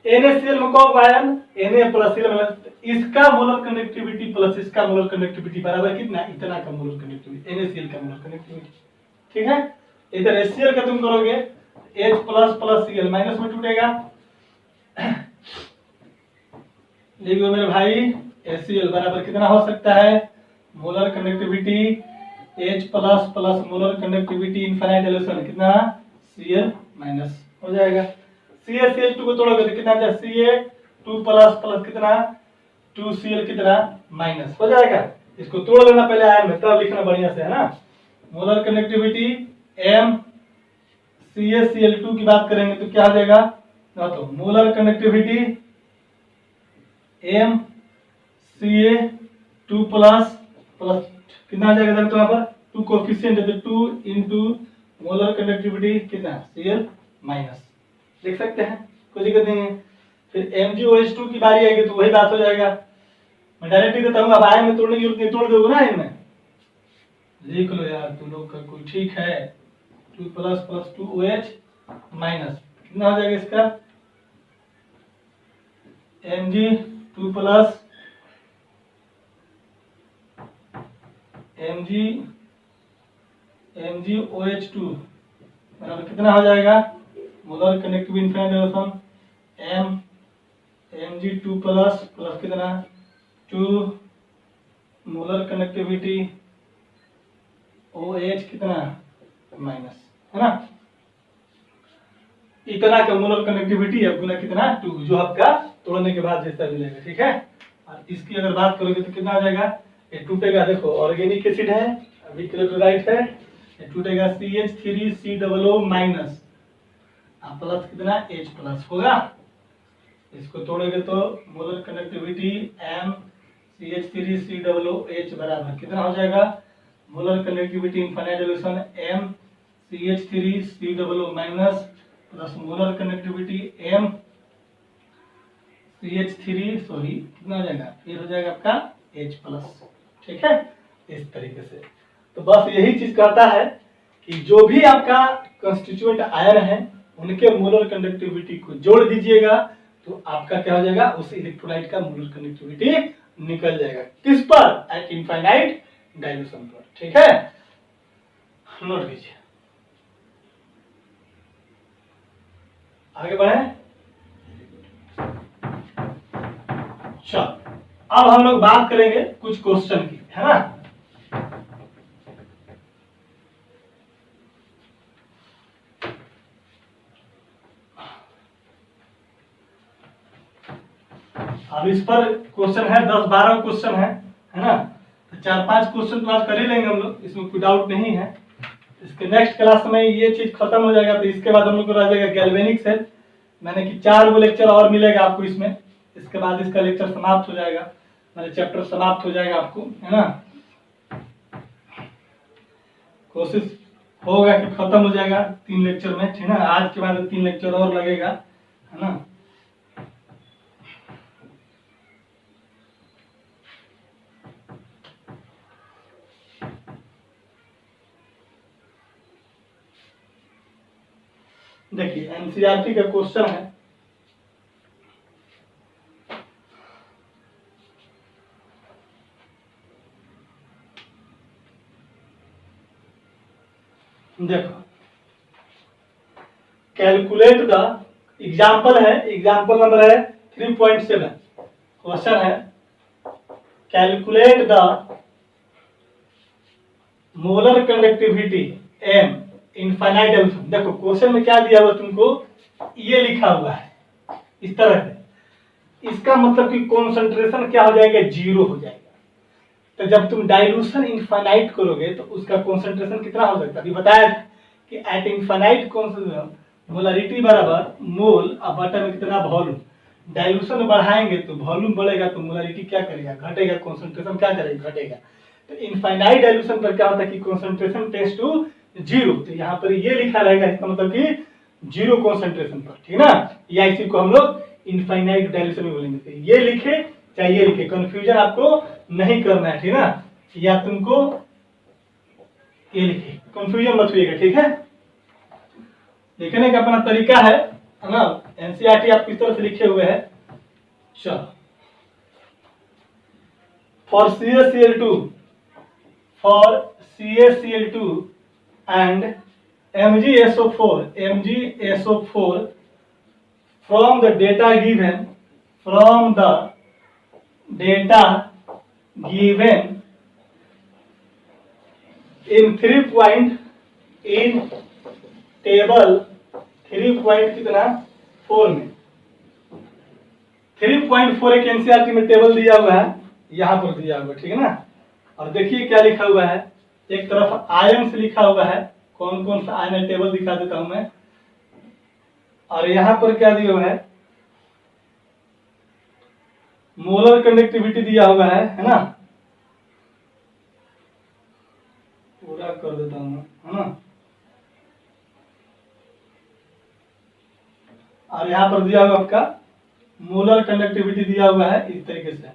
NaCl में कौन ion Na plus Cl minus, इसका मोलर कंडक्टिविटी प्लस इसका मोलर कंडक्टिविटी बराबर कितना इतना का मोलर कंडक्टिविटी NaCl का मोलर कंडक्टिविटी, ठीक है। इधर HCl का तुम करोगे H plus plus Cl minus में टूटेगा, लिखो मेरे भाई HCl बराबर कितना हो सकता है molar conductivity H plus plus molar conductivity infinite dilution कितना Cl माइनस हो जाएगा। CaCl2 को तोड़ोगे तो कितना आता है Ca2 प्लस प्लस कितना 2Cl कितना माइनस हो जाएगा। इसको तोड़ लेना पहले आयन में तब लिखना बढ़िया से, है ना। मोलर कंडक्टिविटी M CaCl2 की बात करेंगे तो क्या हो जाएगा, तो molar conductivity M Ca2 plus plus कितना आ जाएगा तो यहाँ पर 2 कोफिशिएंट है तो 2 इंटू मोलर कंडक्टिविटी कितना Cl माइनस, देख सकते हैं कोई दिक्कत नहीं है। फिर MgOH2 की बारी आएगी तो वही बात हो जाएगा, मैं डायरेक्ट ही देता हूँ, अब आयन में तोड़ने की जरूरत नहीं, तोड़ दोगे ना आयन में, लिख लो यार तुम लोग का कोई ठीक है 2 प्लस प्लस 2OH माइनस कितना हो जाएगा इसका Mg2 प्लस MgOH2 बराबर कितना हो जाएगा molar conductivity infinite dilution Mg2 plus plus कितना 2 मोलर कंडक्टिविटी OH कितना माइनस, है ना। इतना का मोलर कंडक्टिविटी अब गुना कितना 2 जो आपका तोड़ने के बाद जैसा मिलेगा, ठीक है। और इसकी अगर बात करोगे तो कितना आ जाएगा, ये टूटेगा देखो ऑर्गेनिक एसिड है अभी इलेक्ट्रोलाइट है, ये टूटेगा CH3COO माइनस प्लस कितना H प्लस होगा, इसको तोड़ोगे तो मोलर कंडक्टिविटी M CH3COOH बराबर कितना हो जाएगा molar conductivity infinite dilution M CH3COO minus plus molar conductivity M CH3 sorry कितना हो जाएगा फिर हो जाएगा आपका H प्लस, ठीक है। इस तरीके से तो बस यही चीज कहता है कि जो भी आपका कंस्टिट्यूएंट आयन है उनके मोलर कंडक्टिविटी को जोड़ दीजिएगा तो आपका क्या हो जाएगा उस इलेक्ट्रोलाइट का मोलर कंडक्टिविटी निकल जाएगा, किस पर एट इनफाइनाइट डाइल्यूशन पर, ठीक है। नोट कीजिए, आगे बढ़े। चलो अब हम लोग बात करेंगे कुछ क्वेश्चन की, है ना। अब इस पर क्वेश्चन है 10-12 क्वेश्चन है ना। तो 4-5 क्वेश्चन तो आज कर ही लेंगे हम लोग, इसमें कोई डाउट नहीं है। इसके नेक्स्ट क्लास में ये चीज खत्म हो जाएगा तो इसके बाद हम लोग को रह जाएगा गैल्वेनिक सेल, मैंने कि 4 गो लेक्चर और मिलेगा आपको इसमें, इसके बाद इसका लेक्चर समाप्त हो जाएगा, मेरा चैप्टर समाप्त हो जाएगा आपको, है ना। कोशिश होगा कि खत्म हो जाएगा 3 लेक्चर में, ठीक है। आज के बाद 3 लेक्चर और लगेगा, है ना। देखिए एनसीईआरटी का क्वेश्चन है, देखो कैलकुलेट द एग्जाम्पल है, एग्जाम्पल नंबर है 3.7। क्वेश्चन है calculate the molar conductivity M infinite dilution. देखो क्वेश्चन में क्या दिया हुआ तुमको, ये लिखा हुआ है इस तरह से, इसका मतलब कि कॉन्सेंट्रेशन क्या हो जाएगा, जीरो हो जाएगा। तो जब तुम डाइल्यूशन इनफाइनाइट करोगे तो उसका कॉन्सेंट्रेशन कितना हो सकता है, अभी बताया था कि एट इनफाइनाइट मोलरिटी बराबर मोल अब बटा में कितना वॉल्यूम। डाइल्यूशन बढ़ाएंगे तो वॉल्यूम बढ़ेगा तो मोलरिटी क्या करेगा, घटेगा, कॉन्सेंट्रेशन क्या करेगा, घटेगा। तो इनफाइनाइट डाइल्यूशन पर क्या होता है कि कॉन्सेंट्रेशन टेंड्स टू जीरो, तो यहाँ पर ये लिखा रहेगा, इसका मतलब कि जीरो कॉन्सेंट्रेशन पर, ठीक ना। या इसी को हम लोग इनफाइनाइट डाइल्यूशन में बोलेंगे। तो ये लिखे चाहे ये लिखे, कंफ्यूजन आपको नहीं करना है, ठीक ना। या तुमको ये लिखे, कंफ्यूजन मत होइएगा, ठीक है। लिखने का अपना तरीका है ना। एनसीईआरटी आप किस तरह से लिखे हुए हैं, चलो for CaCl2 and MgSO4 from the data given in 3 point in table 3 कितना 4 में 3.4 एक एनसीईआरटी में टेबल दिया हुआ है, यहाँ पर दिया हुआ है, ठीक है ना। और देखिए क्या लिखा हुआ है, एक तरफ आयन से लिखा हुआ है, कौन कौन सा आयन है टेबल दिखा देता हूं मैं। और यहाँ पर क्या दिया हुआ है, मोलर कंडक्टिविटी दिया हुआ है ना, पूरा कर देता हूं है ना। और यहाँ पर दिया हुआ आपका मोलर कंडक्टिविटी दिया हुआ है इस तरीके से,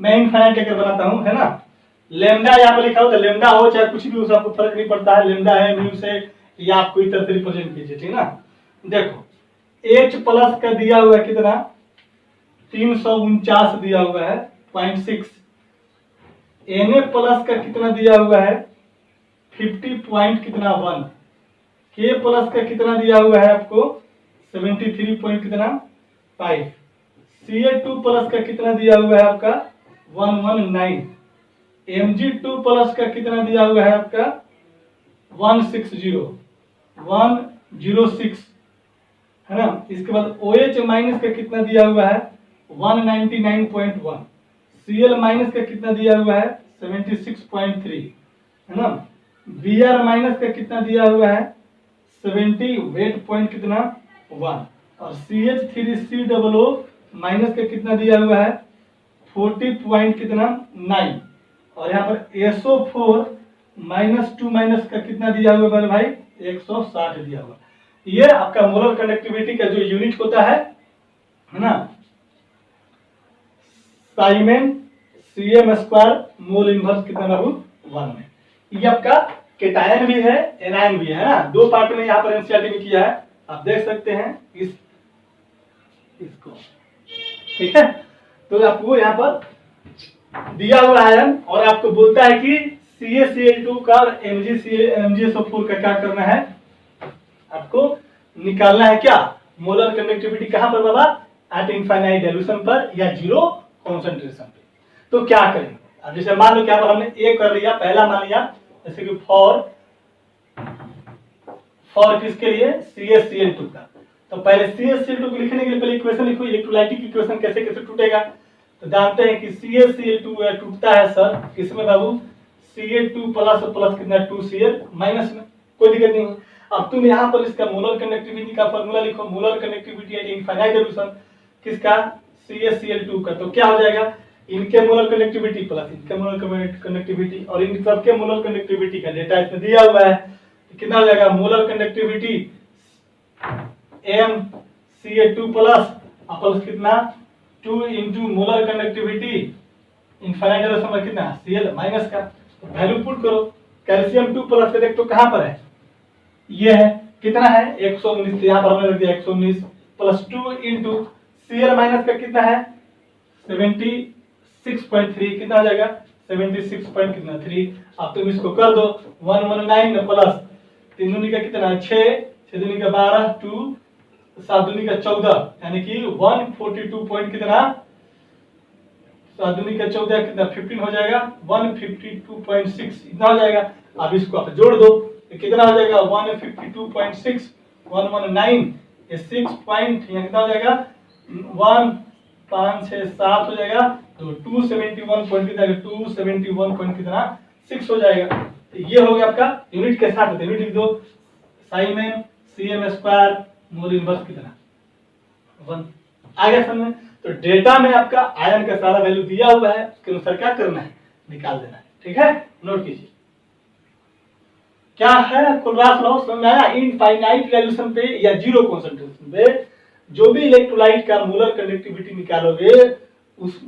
मैं इनफाइनाइट लेकर बनाता हूं, है ना। लेमडा यहाँ पर लिखा हो तो लेमडा हो चाहे कुछ भी हो, आपको फर्क नहीं पड़ता है, लेमडा है म्यू से, या आपको इस तरह से रिप्रेजेंट कीजिए, ठीक ना। देखो H प्लस का दिया हुआ है कितना 349 दिया हुआ है 0.6, Na प्लस का कितना दिया हुआ है 50 पॉइंट कितना 1, K प्लस का कितना दिया हुआ है आपको 73 पॉइंट कितना 5, Ca2 प्लस का कितना दिया हुआ है आपका 119, Mg2 प्लस का कितना दिया हुआ है आपका 106 है ना। इसके बाद OH माइनस का कितना दिया हुआ है 199.1, Cl माइनस का कितना दिया हुआ है 76.3 है ना। Br माइनस का कितना दिया हुआ है 78 पॉइंट कितना 1, और CH3COO माइनस का कितना दिया हुआ है 40 पॉइंट कितना 9, और यहाँ पर SO4 -2 माइनस का कितना दिया हुआ है भाई 160 दिया हुआ। ये आपका मोलर कंडक्टिविटी का जो यूनिट होता है ना, साइमेन Cm² मोल इनवर्स कितना बाबू 1 में। ये आपका केटायन भी है एनायन भी है ना, दो पार्ट में यहाँ पर एनसीईआरटी में किया है, आप देख सकते हैं इसको, ठीक है। तो आपको यहाँ पर दिया हुआ आयन और आपको बोलता है कि CaCl2 का और MgSO4 का क्या करना है, आपको निकालना है क्या, मोलर कंडक्टिविटी कहां पर बाबा, एट इनफाइनाइट डाइल्यूशन पर या जीरो कॉन्सेंट्रेशन पे। तो क्या करेंगे, अब जैसे मान लो क्या पर हमने ए कर लिया, पहला मान लिया जैसे कि फॉर किसके लिए CaCl2 का, तो पहले CaCl2 को लिखने के लिए पहले इक्वेशन लिखो, इलेक्ट्रोलाइटिक इक्वेशन कैसे कैसे टूटेगा। तो जानते हैं कि CaCl2 टूटता है सर किसमें बाबू Ca2 प्लस कितना 2Cl माइनस में, कोई दिक्कत नहीं है। अब तुम यहाँ पर इसका मोलर कंडक्टिविटी का फॉर्मूला लिखो, molar conductivity at infinite dilution किसका CaCl2 का, तो क्या हो जाएगा इनके मोलर कंडक्टिविटी प्लस इनके मोलर कंडक्टिविटी और इन सबके मोलर कंडक्टिविटी का डेटा इसमें दिया हुआ है, तो कितना हो जाएगा मोलर कंडक्टिविटी MCa2 प्लस कितना 2 into molar conductivity infinite dilution में कितना Cl माइनस का, तो वैल्यू पुट करो। कैल्शियम 2 प्लस का देख तो कहां पर है, ये है कितना है 119, यहाँ पर हमने रख दिया 119 प्लस 2 इंटू Cl माइनस का कितना है 76.3 कितना आ जाएगा 76 पॉइंट कितना 3। अब तुम इसको कर दो 119 प्लस 3 दूनी का कितना 6, 6 दूनी का 12, 2 7 दूनी का 14, यानी कि 142 पॉइंट कितना 7 दूनी का 14 कितना 15 हो जाएगा 152.6 इतना हो जाएगा। अब इसको आप जोड़ दो तो कितना हो जाएगा 152.6 119 ये 6 पॉइंट यहाँ कितना हो जाएगा 1 5 6 7 हो जाएगा तो 271 पॉइंट कितना 271 पॉइंट कितना 6 हो जाएगा। तो ये हो गया आपका यूनिट के साथ यूनिट लिख दो Simon CM square mole inverse कितना 1 आ गया समझ में। तो डेटा में आपका आयन का सारा वैल्यू दिया हुआ है उसके अनुसार क्या करना है निकाल देना है। ठीक है नोट कीजिए क्या है कोलरास लॉ समझ में आया। इनफाइनाइट रेजोल्यूशन पे या जीरो कंसंट्रेशन पे जो भी इलेक्ट्रोलाइट का मोलर कंडक्टिविटी निकालोगे उस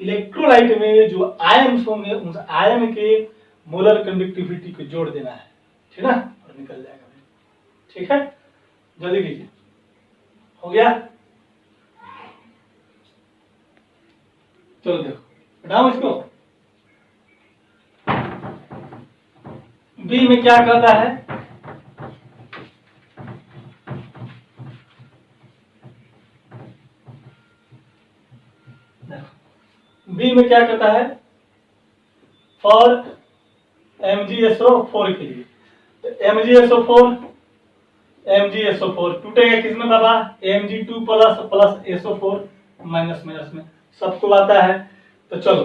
इलेक्ट्रोलाइट में जो आयन होंगे उस आयन के मोलर कंडक्टिविटी को जोड़ देना है ठीक है और निकल जाएगा। ठीक है जल्दी कीजिए हो गया। चलो देखो हटाओ इसको। बी में क्या कहता है बी में क्या कहता है फॉर MgSO4 के लिए तो MgSO4 टूटेगा किसमें बाबा Mg2 plus plus SO4 minus minus में सबको आता है। तो चलो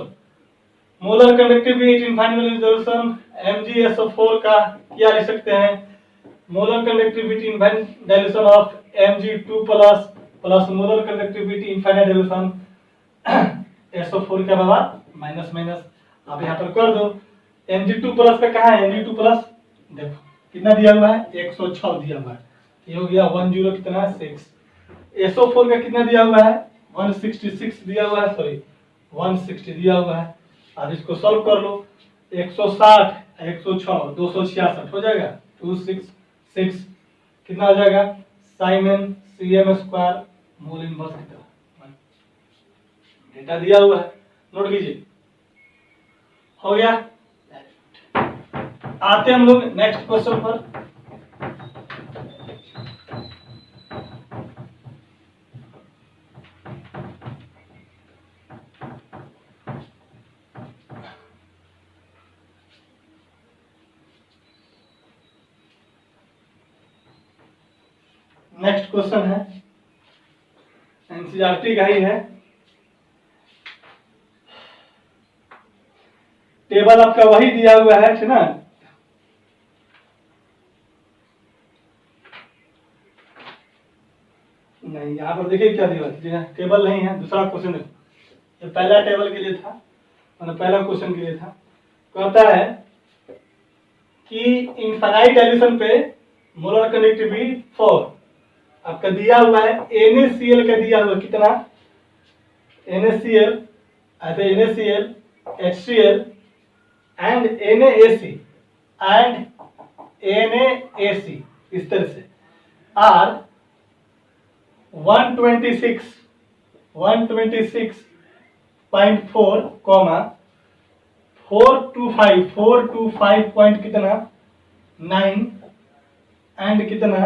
molar conductivity infinite resolution MgSO4 का क्या लिख सकते हैं molar conductivity infinite dilution of Mg2 plus plus molar conductivity infinite dilution SO4 का बाबा माइनस माइनस। अब यहाँ पर कर दो Mg2 प्लस का कहाँ है Mg2 प्लस देखो कितना दिया हुआ है 106 दिया हुआ है ये हो गया 10 कितना 6। SO4 का कितना दिया हुआ है 166 दिया हुआ है सॉरी 160 दिया हुआ है। अब इसको सॉल्व कर लो 160 106 266 हो जाएगा 266 कितना हो जाएगा Simon CM square mole inverse की तरह डेटा दिया हुआ है नोट कीजिए हो गया। आते हैं हम लोग नेक्स्ट क्वेश्चन पर। नेक्स्ट क्वेश्चन है एनसीईआरटी का ही है। टेबल आपका वही दिया हुआ है ठीक ना नहीं यहाँ पर देखिए क्या दिया है टेबल नहीं है दूसरा क्वेश्चन देखो ये पहला टेबल के लिए था मतलब पहला क्वेश्चन के लिए था। कहता है कि इनफाइनाइट डाइल्यूशन पे मोलर कंडक्टिविटी 4 आपका दिया हुआ है NaCl का दिया हुआ कितना NaCl ऐसे NaCl HCl एंड NaAc इस तरह से आर 126.4 कॉमा 425 पॉइंट कितना 9 एंड कितना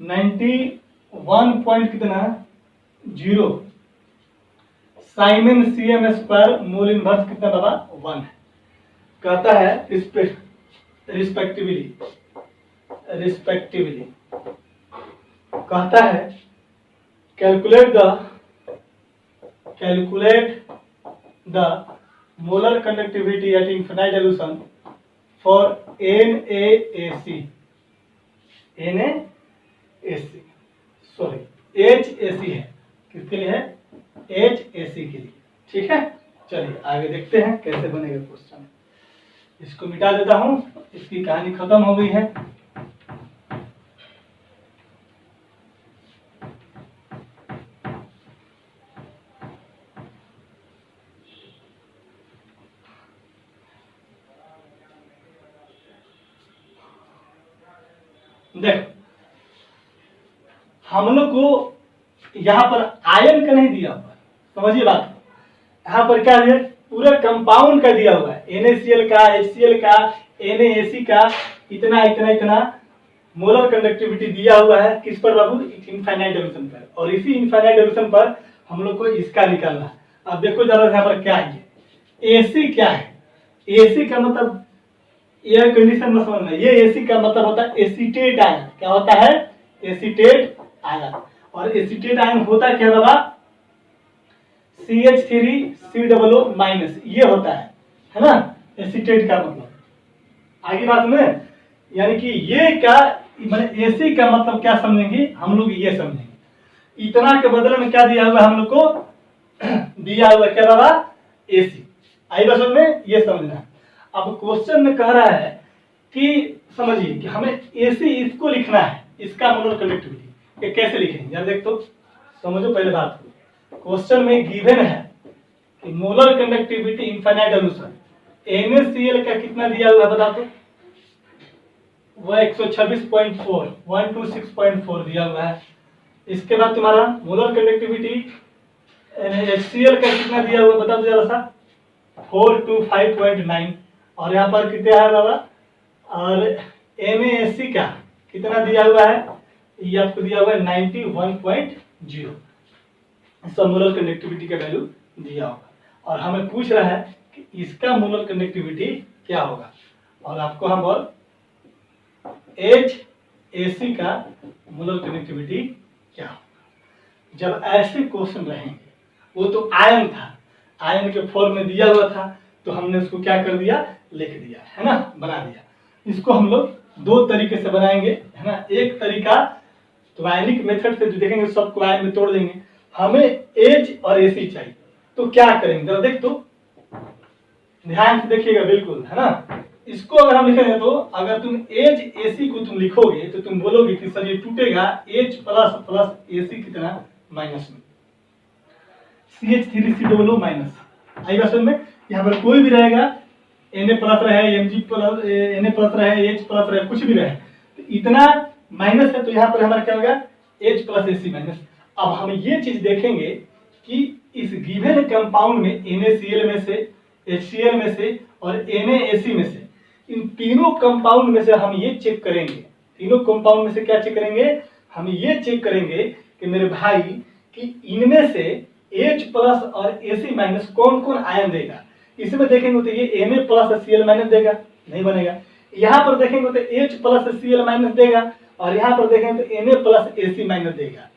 91 पॉइंट कितना 0 Simon CM square mole inverse कितना बाबा 1 है। कहता है रिस्पेक्टिवली कहता है calculate the molar conductivity at infinite dilution for NaAc sorry HAC है किसके लिए है HAC के लिए ठीक है। चलिए आगे देखते हैं कैसे बनेगा क्वेश्चन। इसको मिटा देता हूं इसकी कहानी खत्म हो गई है। देखो हम लोग को यहाँ पर आयन का नहीं दिया हुआ समझिए बात। यहाँ पर क्या है पूरा कंपाउंड का दिया हुआ है, NaCl का, HCl का, NaAC का, इतना इतना इतना मोलर कंडक्टिविटी दिया हुआ है किस पर बाबू, इनफाइनाइट डायमेंशन पर। और इसी इनफाइनाइट डायमेंशन पर हम लोग को इसका निकालना है। अब देखो जरा यहाँ पर क्या है, AC क्या है, AC का मतलब एयर कंडीशन में समझना, ये AC का मतलब होता है एसीटेट आयन। क्या होता है, एसीटेट आयन। और एसीटेट आयन होता क्या बाबा, CH3COO माइनस, ये होता है ना एसीटेट का मतलब। आगे बात में, यानी कि ये का मतलब एसी का मतलब क्या समझेंगे हम लोग, ये समझेंगे इतना के बदले में क्या दिया हुआ हम लोग को, दिया हुआ क्या बाबा, एसी। आई बात में, ये समझना। अब क्वेश्चन में कह रहा है कि समझिए कि हमें एसी इसको लिखना है, इसका मोलर कंडक्टिविटी, ये कैसे लिखेंगे यार, देख तो समझो पहले बात को। क्वेश्चन में गिवन है कि मोलर कंडक्टिविटी इनफाइनाइट अनुसार NaCl का कितना दिया हुआ है बता तो, वह 126.4 126.4 दिया हुआ है। इसके बाद तुम्हारा मोलर कंडक्टिविटी HCl का कितना दिया हुआ बता दो जरा सा, 425.9। और यहाँ पर कितना है बाबा, और NaAC का कितना दिया हुआ है, ये आपको दिया हुआ है 91.0। सब मोलर कंडक्टिविटी का वैल्यू दिया होगा और हमें पूछ रहा है कि इसका मोलर कंडक्टिविटी क्या होगा। और आपको हम और HAC का मोलर कनेक्टिविटी क्या होगा। जब ऐसे क्वेश्चन रहेंगे, वो तो आयन था, आयन के फॉर्म में दिया हुआ था, तो हमने उसको क्या कर दिया, लिख दिया है ना, बना दिया। इसको हम लोग दो तरीके से बनाएंगे है ना। एक तरीका क्वाइनिक मेथड से जो देखेंगे सब को आयन में तोड़ देंगे। हमें H और AC चाहिए, तो क्या करेंगे जरा देख तो, ध्यान से देखिएगा बिल्कुल है ना। इसको अगर हम लिखेंगे तो अगर तुम HAC को तुम लिखोगे तो तुम बोलोगे कि सर ये टूटेगा H प्लस प्लस AC कितना माइनस में, CH3COO माइनस। आई बात समझ में, यहाँ पर कोई भी रहेगा Na प्लस रहे, Mg प्लस Na प्लस रहे, H प्लस रहे, कुछ भी रहे, तो इतना माइनस है, तो यहाँ पर हमारा क्या होगा H प्लस AC माइनस। अब हम ये चीज देखेंगे कि इस गिवन कंपाउंड में NaCl में से, HCl में से और NaAC में से, इन तीनों कंपाउंड में से हम ये चेक करेंगे, तीनों कंपाउंड में से क्या चेक करेंगे, हम ये चेक करेंगे कि मेरे भाई कि इनमें से H प्लस और AC माइनस कौन कौन आयन देगा। इसमें देखेंगे तो ये Na प्लस Cl माइनस देगा, नहीं बनेगा। यहाँ पर देखेंगे तो H प्लस Cl माइनस देगा और यहाँ पर देखेंगे तो Na प्लस AC माइनस देगा।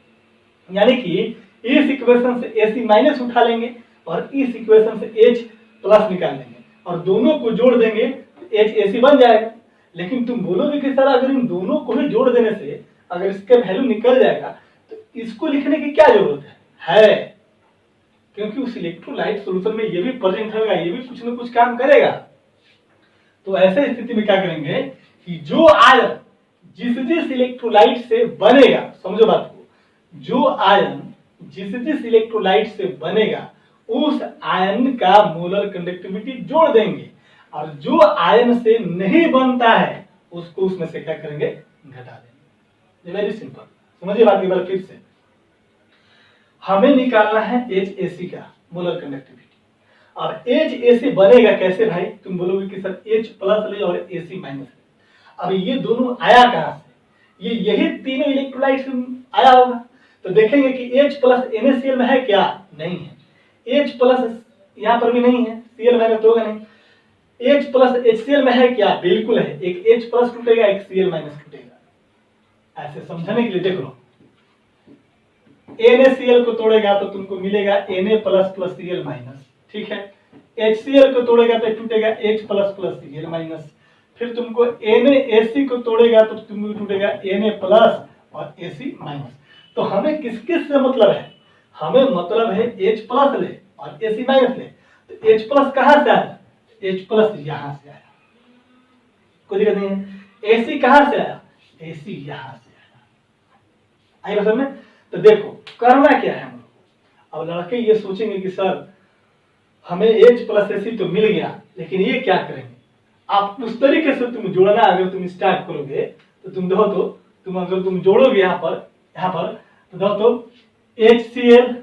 यानी कि इस इक्वेशन से AC माइनस उठा लेंगे और इस इक्वेशन से H प्लस निकाल लेंगे और दोनों को जोड़ देंगे तो HAC बन जाएगा। लेकिन तुम बोलोगे कि सर अगर इन दोनों को ही जोड़ देने से अगर इसका वैल्यू निकल जाएगा तो इसको लिखने की क्या जरूरत है, क्योंकि उस इलेक्ट्रोलाइट सॉल्यूशन में ये भी प्रेजेंट होगा, ये भी कुछ ना कुछ काम करेगा। तो ऐसे स्थिति में क्या करेंगे कि जो आयन जिस जिस इलेक्ट्रोलाइट से बनेगा, समझो बात को, जो आयन जिस जिस इलेक्ट्रोलाइट से बनेगा उस आयन का मोलर कंडक्टिविटी जोड़ देंगे और जो आयन से नहीं बनता है उसको उसमें से क्या करेंगे, घटा देंगे। वेरी सिंपल, समझिए बात एक बार फिर से। हमें निकालना है HAC का मोलर कंडक्टिविटी और HAC बनेगा कैसे भाई, तुम बोलोगे कि सर H प्लस ले और AC माइनस ले। अब ये दोनों आया कहां से, ये यही तीनों इलेक्ट्रोलाइट से आया होगा। तो देखेंगे कि H प्लस NaCl में है क्या, नहीं है। H प्लस यहाँ पर भी नहीं है, Cl माइनस होगा नहीं। H प्लस HCl में है क्या, बिल्कुल है, एक H प्लस टूटेगा एक Cl माइनस टूटेगा। ऐसे समझने के लिए देख लो, NaCl को तोड़ेगा तो तुमको मिलेगा Na plus plus Cl minus, ठीक है। HCl को तोड़ेगा तो टूटेगा H plus plus Cl minus. फिर तुमको NaAC को तोड़ेगा तो तुमको टूटेगा Na प्लस और AC माइनस। तो हमें किस किस से मतलब है, हमें मतलब है H प्लस ले और AC माइनस ले। तो H प्लस कहां से आया, H प्लस यहां से आया, कोई दिक्कत नहीं है। AC कहां से आया, AC यहां से आया। आई बात समझ में। तो देखो करना क्या है हम लोग, अब लड़के ये सोचेंगे कि सर हमें H प्लस AC तो मिल गया, लेकिन ये क्या करेंगे। आप उस तरीके से तुम जोड़ना अगर तुम स्टार्ट करोगे तो तुम देखो तो तुम अगर तुम जोड़ोगे यहाँ पर तो देखो तो HCl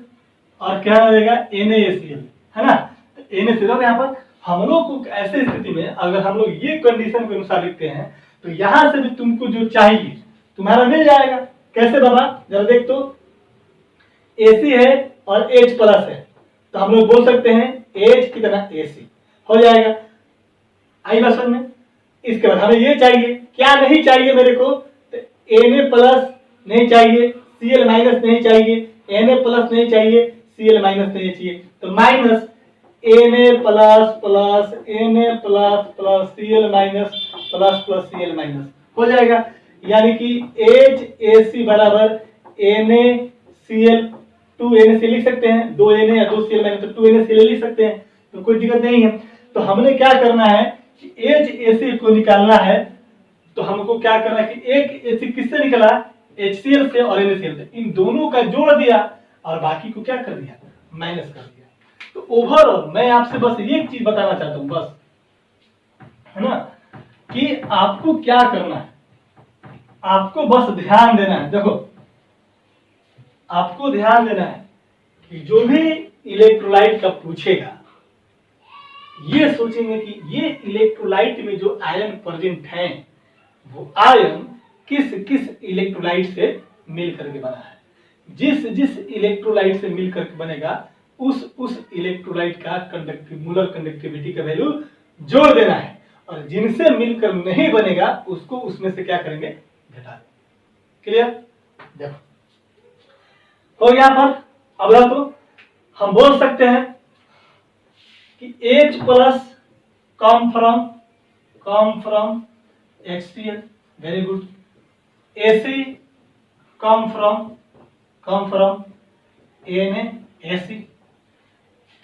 और क्या रहेगा NaCl, है ना। तो Na यहाँ पर हम लोग को ऐसे स्थिति में अगर हम लोग ये कंडीशन के अनुसार लिखते हैं तो यहां से भी तुमको जो चाहिए तुम्हारा मिल जाएगा। कैसे बाबा जरा देख तो, AC है और H प्लस है तो हम लोग बोल सकते हैं H कितना AC हो जाएगा। आई बात समझ में। इसके बाद हमें ये चाहिए, क्या नहीं चाहिए मेरे को, तो Na प्लस नहीं चाहिए, Cl माइनस नहीं चाहिए, Na प्लस नहीं चाहिए, Cl माइनस नहीं चाहिए, तो minus Na plus plus Na plus plus Cl minus plus plus Cl minus हो जाएगा। यानी कि HAC बराबर NaCl, 2NaCl लिख सकते हैं, 2Na या 2Cl माइनस तो 2NaCl लिख सकते हैं, तो कोई दिक्कत नहीं है। तो हमने क्या करना है कि HAC को निकालना है, तो हमको क्या करना है कि एक AC किससे निकला, HCl से और NaCl से, इन दोनों का जोड़ दिया और बाकी को क्या कर दिया, माइनस कर दिया। तो ओवरऑल मैं आपसे बस एक चीज बताना चाहता हूं बस, है ना, कि आपको क्या करना है, आपको बस ध्यान देना है। देखो आपको ध्यान देना है कि जो भी इलेक्ट्रोलाइट का पूछेगा ये सोचेंगे कि ये इलेक्ट्रोलाइट में जो आयन प्रेजेंट है वो आयन किस किस इलेक्ट्रोलाइट से मिल करके बना है। जिस जिस इलेक्ट्रोलाइट से मिल करके बनेगा उस इलेक्ट्रोलाइट का मोलर कंडक्टिविटी का वैल्यू जोड़ देना है, और जिनसे मिलकर नहीं बनेगा उसको उसमें से क्या करेंगे, घटा देंगे। क्लियर? देखो हो गया पर। अब तो हम बोल सकते हैं कि H plus come from HCl, very good. AC come from NaAC।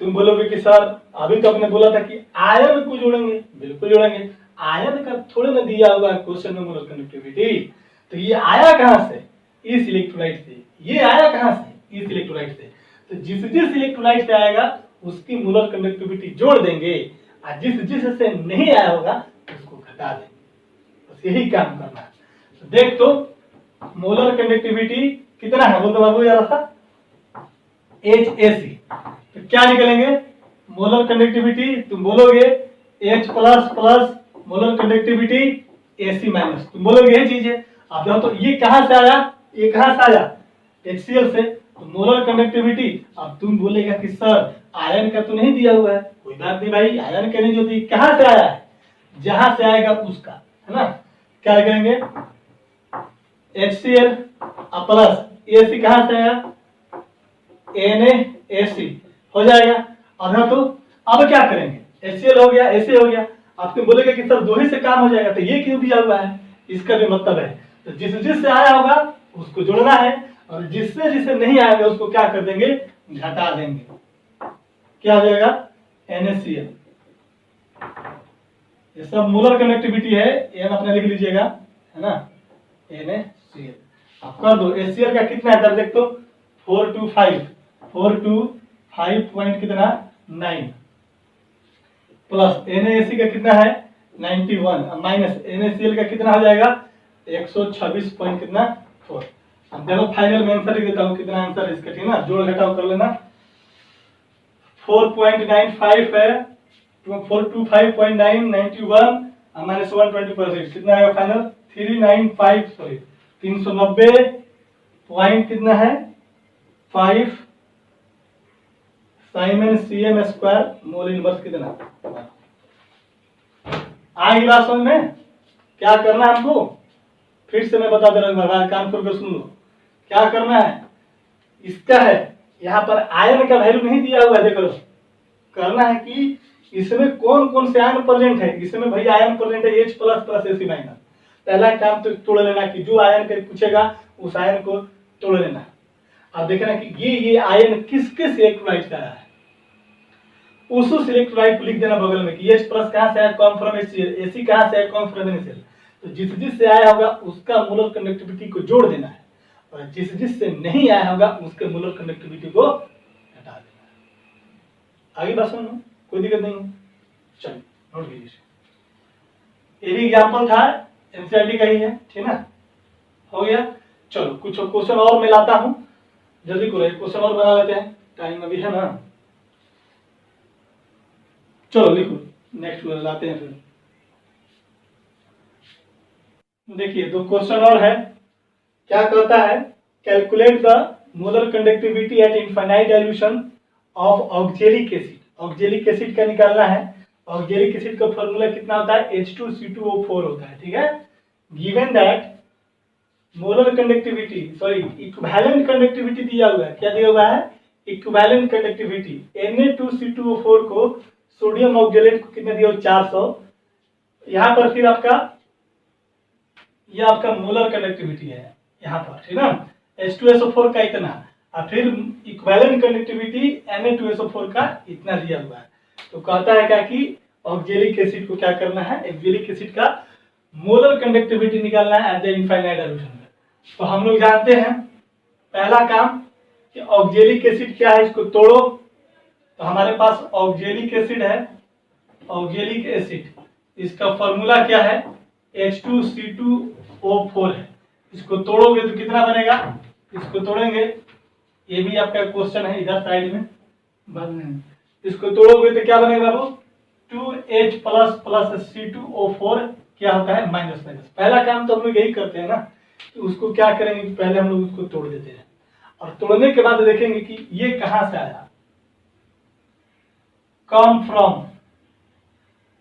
तुम बोलोगे कि सर अभी तो आपने बोला था कि आयन को जोड़ेंगे, बिल्कुल जोड़ेंगे। आयन का थोड़े ना दिया हुआ क्वेश्चन में मोलर कंडक्टिविटी, तो ये आया कहां से, इस इलेक्ट्रोलाइट से। ये आया कहां से, इस इलेक्ट्रोलाइट से। तो जिस जिस इलेक्ट्रोलाइट से आएगा उसकी मोलर कंडक्टिविटी जोड़ देंगे, और जिस जिस से नहीं आया होगा उसको घटा देंगे। बस यही काम करना है। तो देख तो मोलर कंडक्टिविटी कितना है, बोल दो बाबू जरा सा, HAC। तो क्या निकलेंगे, मोलर कंडक्टिविटी तुम बोलोगे H plus plus molar conductivity AC minus, तुम बोलोगे ये चीज है। अब देखो तो ये कहां से आया, ये कहां से आया, HCl से, तो मोलर कंडक्टिविटी। अब तुम बोलेगा कि सर आयन का तो नहीं दिया हुआ है, कोई बात नहीं भाई, आयन का नहीं जो दी कहां से आया है, जहां से आएगा उसका, है ना। क्या करेंगे, HCl प्लस AC कहां से आया, NaAC हो जाएगा। अब तो अब क्या करेंगे, HCl हो गया, AC हो गया। आप तुम बोलेगा कि सर दो ही से काम हो जाएगा, तो ये क्यों दिया हुआ है, इसका भी मतलब है। तो जिस जिससे आया होगा उसको जोड़ना है, और जिससे जिससे नहीं आएगा उसको क्या कर देंगे, घटा देंगे। क्या हो जाएगा, NaCl। ये सब मोलर कनेक्टिविटी है, N अपने लिख लीजिएगा, है ना, NaCl। आप कर दो, HCl का कितना है देख तो, 425 पॉइंट कितना 9 प्लस NaAC का कितना है 91 माइनस NaCl का कितना हो जाएगा 126 पॉइंट कितना 4। अब देखो फाइनल में आंसर लिख देता हूं, कितना आंसर है इसका, ठीक है ना, जोड़ घटाव कर लेना। 4.95 है, 425.9 91 माइनस 120%, कितना आएगा फाइनल 395, सॉरी 390 पॉइंट कितना है 5 Simon CM square mole inverse कितना। आएगी बात समझ में, क्या करना है हमको, फिर से मैं बता दे रहा हूँ, कान खोल कर सुन लो। क्या करना है, इसका है यहाँ पर आयन का वैल्यू नहीं दिया हुआ है, देख लो। करना है कि इसमें कौन कौन से आयन प्रेजेंट है, इसमें भाई आयन प्रेजेंट है H plus plus AC minus. पहला काम तो तोड़ लेना कि जो आयन का पूछेगा उस आयन को तोड़ लेना। अब देखना कि ये आयन किस किस इलेक्ट्रोलाइट से आया है, उस इलेक्ट्रोलाइट को लिख देना बगल में कि H प्लस कहां से आया, कम फ्रॉम HCl, AC कहां से आया, कम फ्रॉम NaCl। तो जिस जिस से आया होगा उसका मोलर कंडक्टिविटी को जोड़ देना है, और जिस जिस से नहीं आया होगा उसके मोलर कंडक्टिविटी को हटा देना है। आगे बात समझ, कोई दिक्कत नहीं है। चलिए नोट कीजिए, ये भी एग्जांपल था, एनसीईआरटी का ही है, ठीक ना, हो गया। चलो कुछ क्वेश्चन और मैं लाता हूं, जल्दी करो, एक क्वेश्चन और बना लेते हैं, टाइम अभी है ना। चलो लिखो, नेक्स्ट लाते हैं फिर। देखिए 2 क्वेश्चन और है। क्या कहता है, calculate the molar conductivity at infinite dilution of oxalic acid. Oxalic acid का निकालना है। ऑक्जेलिक एसिड का फॉर्मूला कितना होता है, H2C2O4 होता है, ठीक है। Given that molar conductivity, sorry equivalent conductivity दिया हुआ है। क्या दिया हुआ है, इक्विवेलेंट कंडक्टिविटी। Na2C2O4 को सोडियम ऑक्जेलेट को कितना दिया, 400। यहाँ पर फिर आपका यह आपका मोलर कंडक्टिविटी है यहाँ पर, ठीक है ना। H2SO4 का इतना, और फिर इक्विवेलेंट कंडक्टिविटी Na2SO4 का इतना दिया हुआ है। तो कहता है क्या कि ऑक्जेलिक एसिड को क्या करना है, ऑक्जेलिक एसिड का मोलर कंडक्टिविटी निकालना है एट द इनफाइनाइट डाइल्यूशन में। तो हम लोग जानते हैं पहला काम कि ऑक्जेलिक एसिड क्या है, इसको तोड़ो। तो हमारे पास ऑक्जेलिक एसिड है, ऑक्जेलिक एसिड, इसका फॉर्मूला क्या है, H2C2O4 है। इसको तोड़ोगे तो कितना बनेगा, इसको तोड़ेंगे, ये भी आपका क्वेश्चन है इधर साइड में बाद में। इसको तोड़ोगे तो क्या बनेगा बाबू, 2H प्लस C2O4 क्या होता है, माइनस माइनस। पहला काम तो हम लोग यही करते हैं ना, तो उसको क्या करेंगे, पहले हम लोग उसको तोड़ देते हैं, और तोड़ने के बाद देखेंगे कि ये कहां से आया, कम फ्रॉम,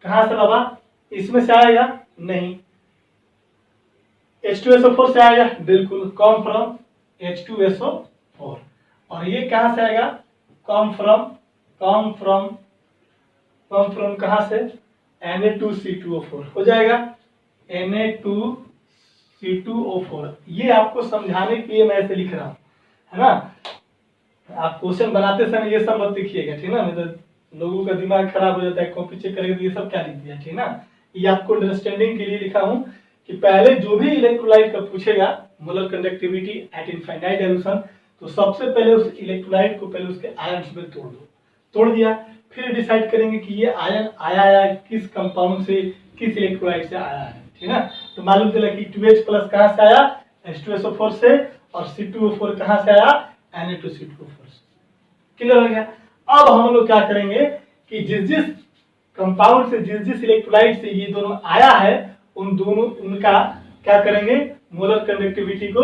कहां से बाबा, इसमें से आएगा नहीं, H2SO4 से आएगा, बिल्कुल, कम फ्रॉम H2SO4। और ये कहां से आएगा, कम फ्रॉम कहां से, Na2C2O4 हो जाएगा, Na2C2O4। ये आपको समझाने के लिए मैं ऐसे लिख रहा हूं, है ना। आप क्वेश्चन बनाते समय ये सब मत लिखिएगा, ठीक ना, नहीं तो लोगों का दिमाग खराब हो जाता है, कॉपी चेक करेंगे तो ये सब क्या लिख दिया, ठीक ना। ये आपको अंडरस्टैंडिंग के लिए लिखा हूं कि पहले जो भी इलेक्ट्रोलाइट का पूछेगा molar conductivity at infinite dilution, तो सबसे पहले उस इलेक्ट्रोलाइट को पहले उसके आयन्स में तोड़ दो। तोड़ दिया, फिर डिसाइड करेंगे कि ये आयन आया है किस कंपाउंड से, किस इलेक्ट्रोलाइट से आया है, ठीक है। तो मालूम चला कि 2H प्लस कहां से आया, H2SO4 से, और C2O4 कहां से आया, Na2C2O4 से। क्लियर हो गया। अब हम लोग क्या करेंगे कि जिस जिस कंपाउंड से, जिस जिस इलेक्ट्रोलाइट से ये दोनों आया है, उन दोनों, उनका क्या करेंगे, मोलर कंडक्टिविटी को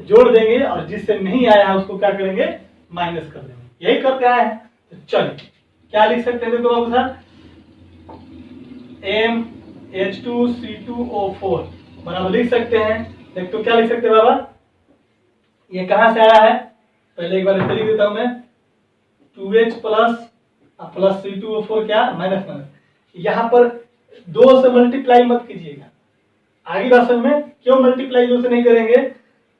जोड़ देंगे, और जिससे नहीं आया है उसको क्या करेंगे, माइनस कर देंगे। यही करते आए हैं। तो चलिए क्या लिख सकते हैं, देखो बाबू साहब, H2C2O4 बराबर लिख सकते हैं। देख तो क्या लिख सकते हैं बाबा, ये कहां से आया है, पहले एक बार लिख देता हूं मैं, 2H प्लस C2O4 क्या, माइनस माइनस। यहाँ पर 2 से मल्टीप्लाई मत कीजिएगा, आगे बात समझ में, क्यों मल्टीप्लाई 2 से नहीं करेंगे,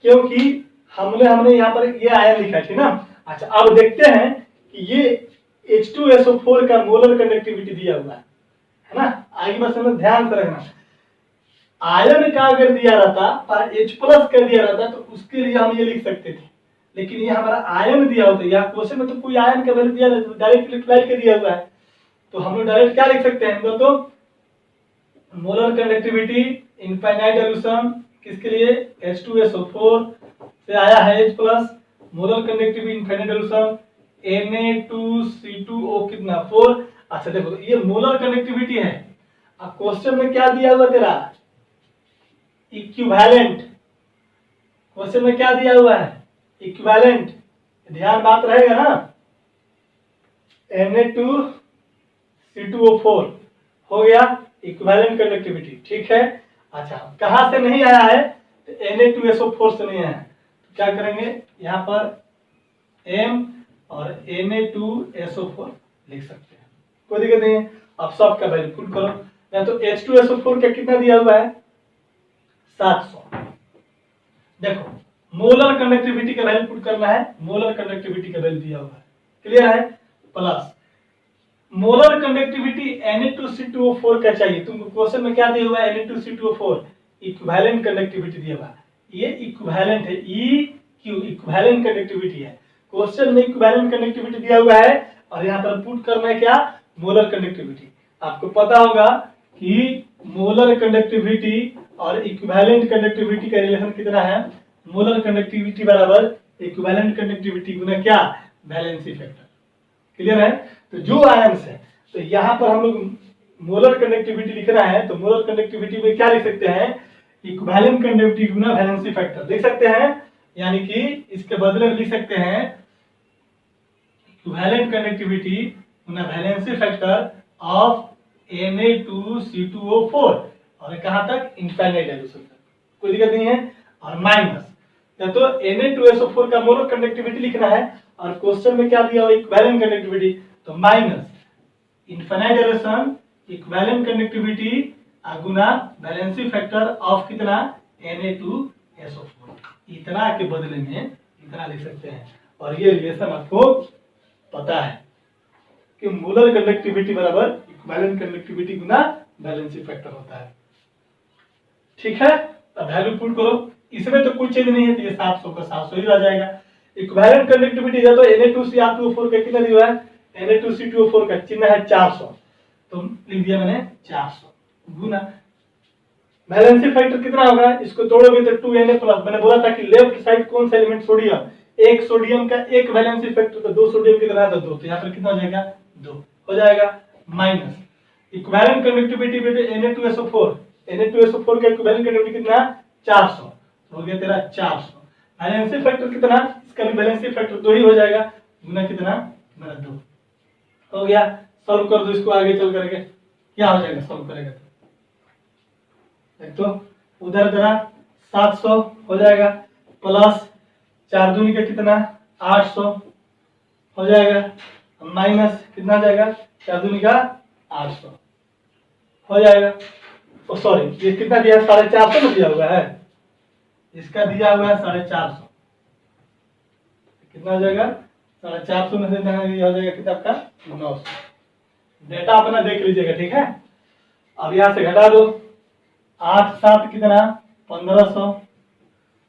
क्योंकि हमने यहाँ पर ये आयन लिखा है ना। अच्छा अब देखते हैं कि ये H2SO4 का मोलर कंडक्टिविटी दिया हुआ है ना। आगे बात समझ, ध्यान से रखना, आयन का अगर दिया रहता और H प्लस कर दिया रहता तो उसके लिए हम ये लिख सकते थे, लेकिन ये हमारा आयन दिया होता है। यहाँ क्वेश्चन में तो कोई आयन का वैल्यू दिया नहीं, डायरेक्ट इलेक्ट्रोलाइट का दिया हुआ है। तो हम लोग डायरेक्ट क्या लिख सकते हैं, तो मोलर कंडक्टिविटी इनफाइनाइट डाइल्यूशन किसके लिए, H2SO4 से आया है H plus, molar conductivity infinite dilution Na2C2O कितना, 4। अच्छा देखो ये मोलर कंडक्टिविटी है। अब क्वेश्चन में क्या दिया हुआ तेरा, इक्विवेलेंट। क्वेश्चन में क्या दिया हुआ है, इक्विवेलेंट, ध्यान बात रहेगा ना। Na2C2O4 हो गया इक्विवेलेंट कंडक्टिविटी, ठीक है। अच्छा कहां से नहीं आया है, तो Na2SO4 से नहीं आया है, तो क्या करेंगे, यहाँ पर M और Na2SO4 लिख सकते हैं, कोई दिक्कत नहीं है। अब सब का वैल्यू पुट करो, या तो H2SO4 का कितना दिया हुआ है, 700। देखो मोलर कंडक्टिविटी का वैल्यू पुट करना है, मोलर कंडक्टिविटी का वैल्यू दिया हुआ है, क्लियर है, प्लस मोलर कंडक्टिविटी Na2C2O4 का चाहिए तुमको। क्वेश्चन में क्या दिया हुआ है, Na2C2O4 इक्विवेलेंट कंडक्टिविटी दिया हुआ है, ये इक्विवेलेंट है, इक्विवेलेंट कंडक्टिविटी है। क्वेश्चन में इक्विवेलेंट कंडक्टिविटी दिया हुआ है, और यहाँ पर पुट करना है क्या, मोलर कंडक्टिविटी। आपको पता होगा कि मोलर कंडक्टिविटी और इक्विवेलेंट कंडक्टिविटी का रिलेशन कितना है, मोलर कंडक्टिविटी बराबर इक्विवेलेंट कंडक्टिविटी गुना क्या, वैलेंसी फैक्टर, क्लियर है। तो जो आयन्स है, तो यहाँ पर हम लोग मोलर कंडक्टिविटी लिखना है, तो मोलर कंडक्टिविटी में क्या लिख सकते हैं, इक्विवेलेंट कंडक्टिविटी गुना वैलेंसी फैक्टर लिख सकते हैं, यानी कि इसके बदले में लिख सकते हैं equivalent conductivity Guna valency factor of Na2C2O4 और कहां तक, इनफाइनाइट डाइल्यूशन तक, कोई दिक्कत नहीं है। और माइनस तो Na2SO4 का मोलर कंडक्टिविटी लिखना है और क्वेश्चन में क्या दिया हुआ, इक्विवेलेंट कंडक्टिविटी, तो minus infinite dilution equivalent conductivity Guna valency factor of कितना, Na2SO4, इतना के बदले में इतना लिख सकते हैं। और ये रिलेशन आपको पता है कि मोलर कंडक्टिविटी बराबर इक्विवेलेंट कंडक्टिविटी गुना वैलेंसी फैक्टर होता है। ठीक है, अब वैल्यू पुट करो, इसमें तो कुछ चेंज नहीं है, तो ये 700 का 700 ही रह जाएगा। इक्विवेलेंट कंडक्टिविटी है तो Na2Cr2O4 का कितना दिया है, Na2C2O4 का चिन्ह है 400, तो लिख दिया मैंने 400 गुना वैलेंसी फैक्टर कितना होगा, इसको तोड़ोगे तो 2Na प्लस, मैंने बोला था कि लेफ्ट साइड कौन सा एलिमेंट, सोडियम, एक सोडियम का एक वैलेंसी फैक्टर, तो 2 सोडियम कितना है, तो 2, तो यहाँ पर कितना हो जाएगा, 2 हो जाएगा। माइनस इक्विवेलेंट कंडक्टिविटी में Na2SO4 का इक्विवेलेंट कंडक्टिविटी कितना, 400, हो गया तेरा 400। वैलेंसी फैक्टर कितना, इसका भी वैलेंसी फैक्टर 2 ही हो जाएगा, गुना कितना, मेरा 2 हो गया। सॉल्व कर दो इसको, आगे चल करके क्या हो जाएगा, सॉल्व करेगा तो उधर तेरा 700 हो जाएगा, प्लस 4 दूनी का कितना, 800 हो जाएगा, माइनस कितना आ जाएगा, 4 दूनी का 800 हो जाएगा। ओ सॉरी, ये कितना दिया है, 450 में दिया हुआ है, इसका दिया हुआ है 450, कितना हो जाएगा, 450 में से ये हो जाएगा कितना आपका, 900। डेटा अपना देख लीजिएगा, ठीक है। अब यहाँ से घटा दो, 8 7 कितना, 1500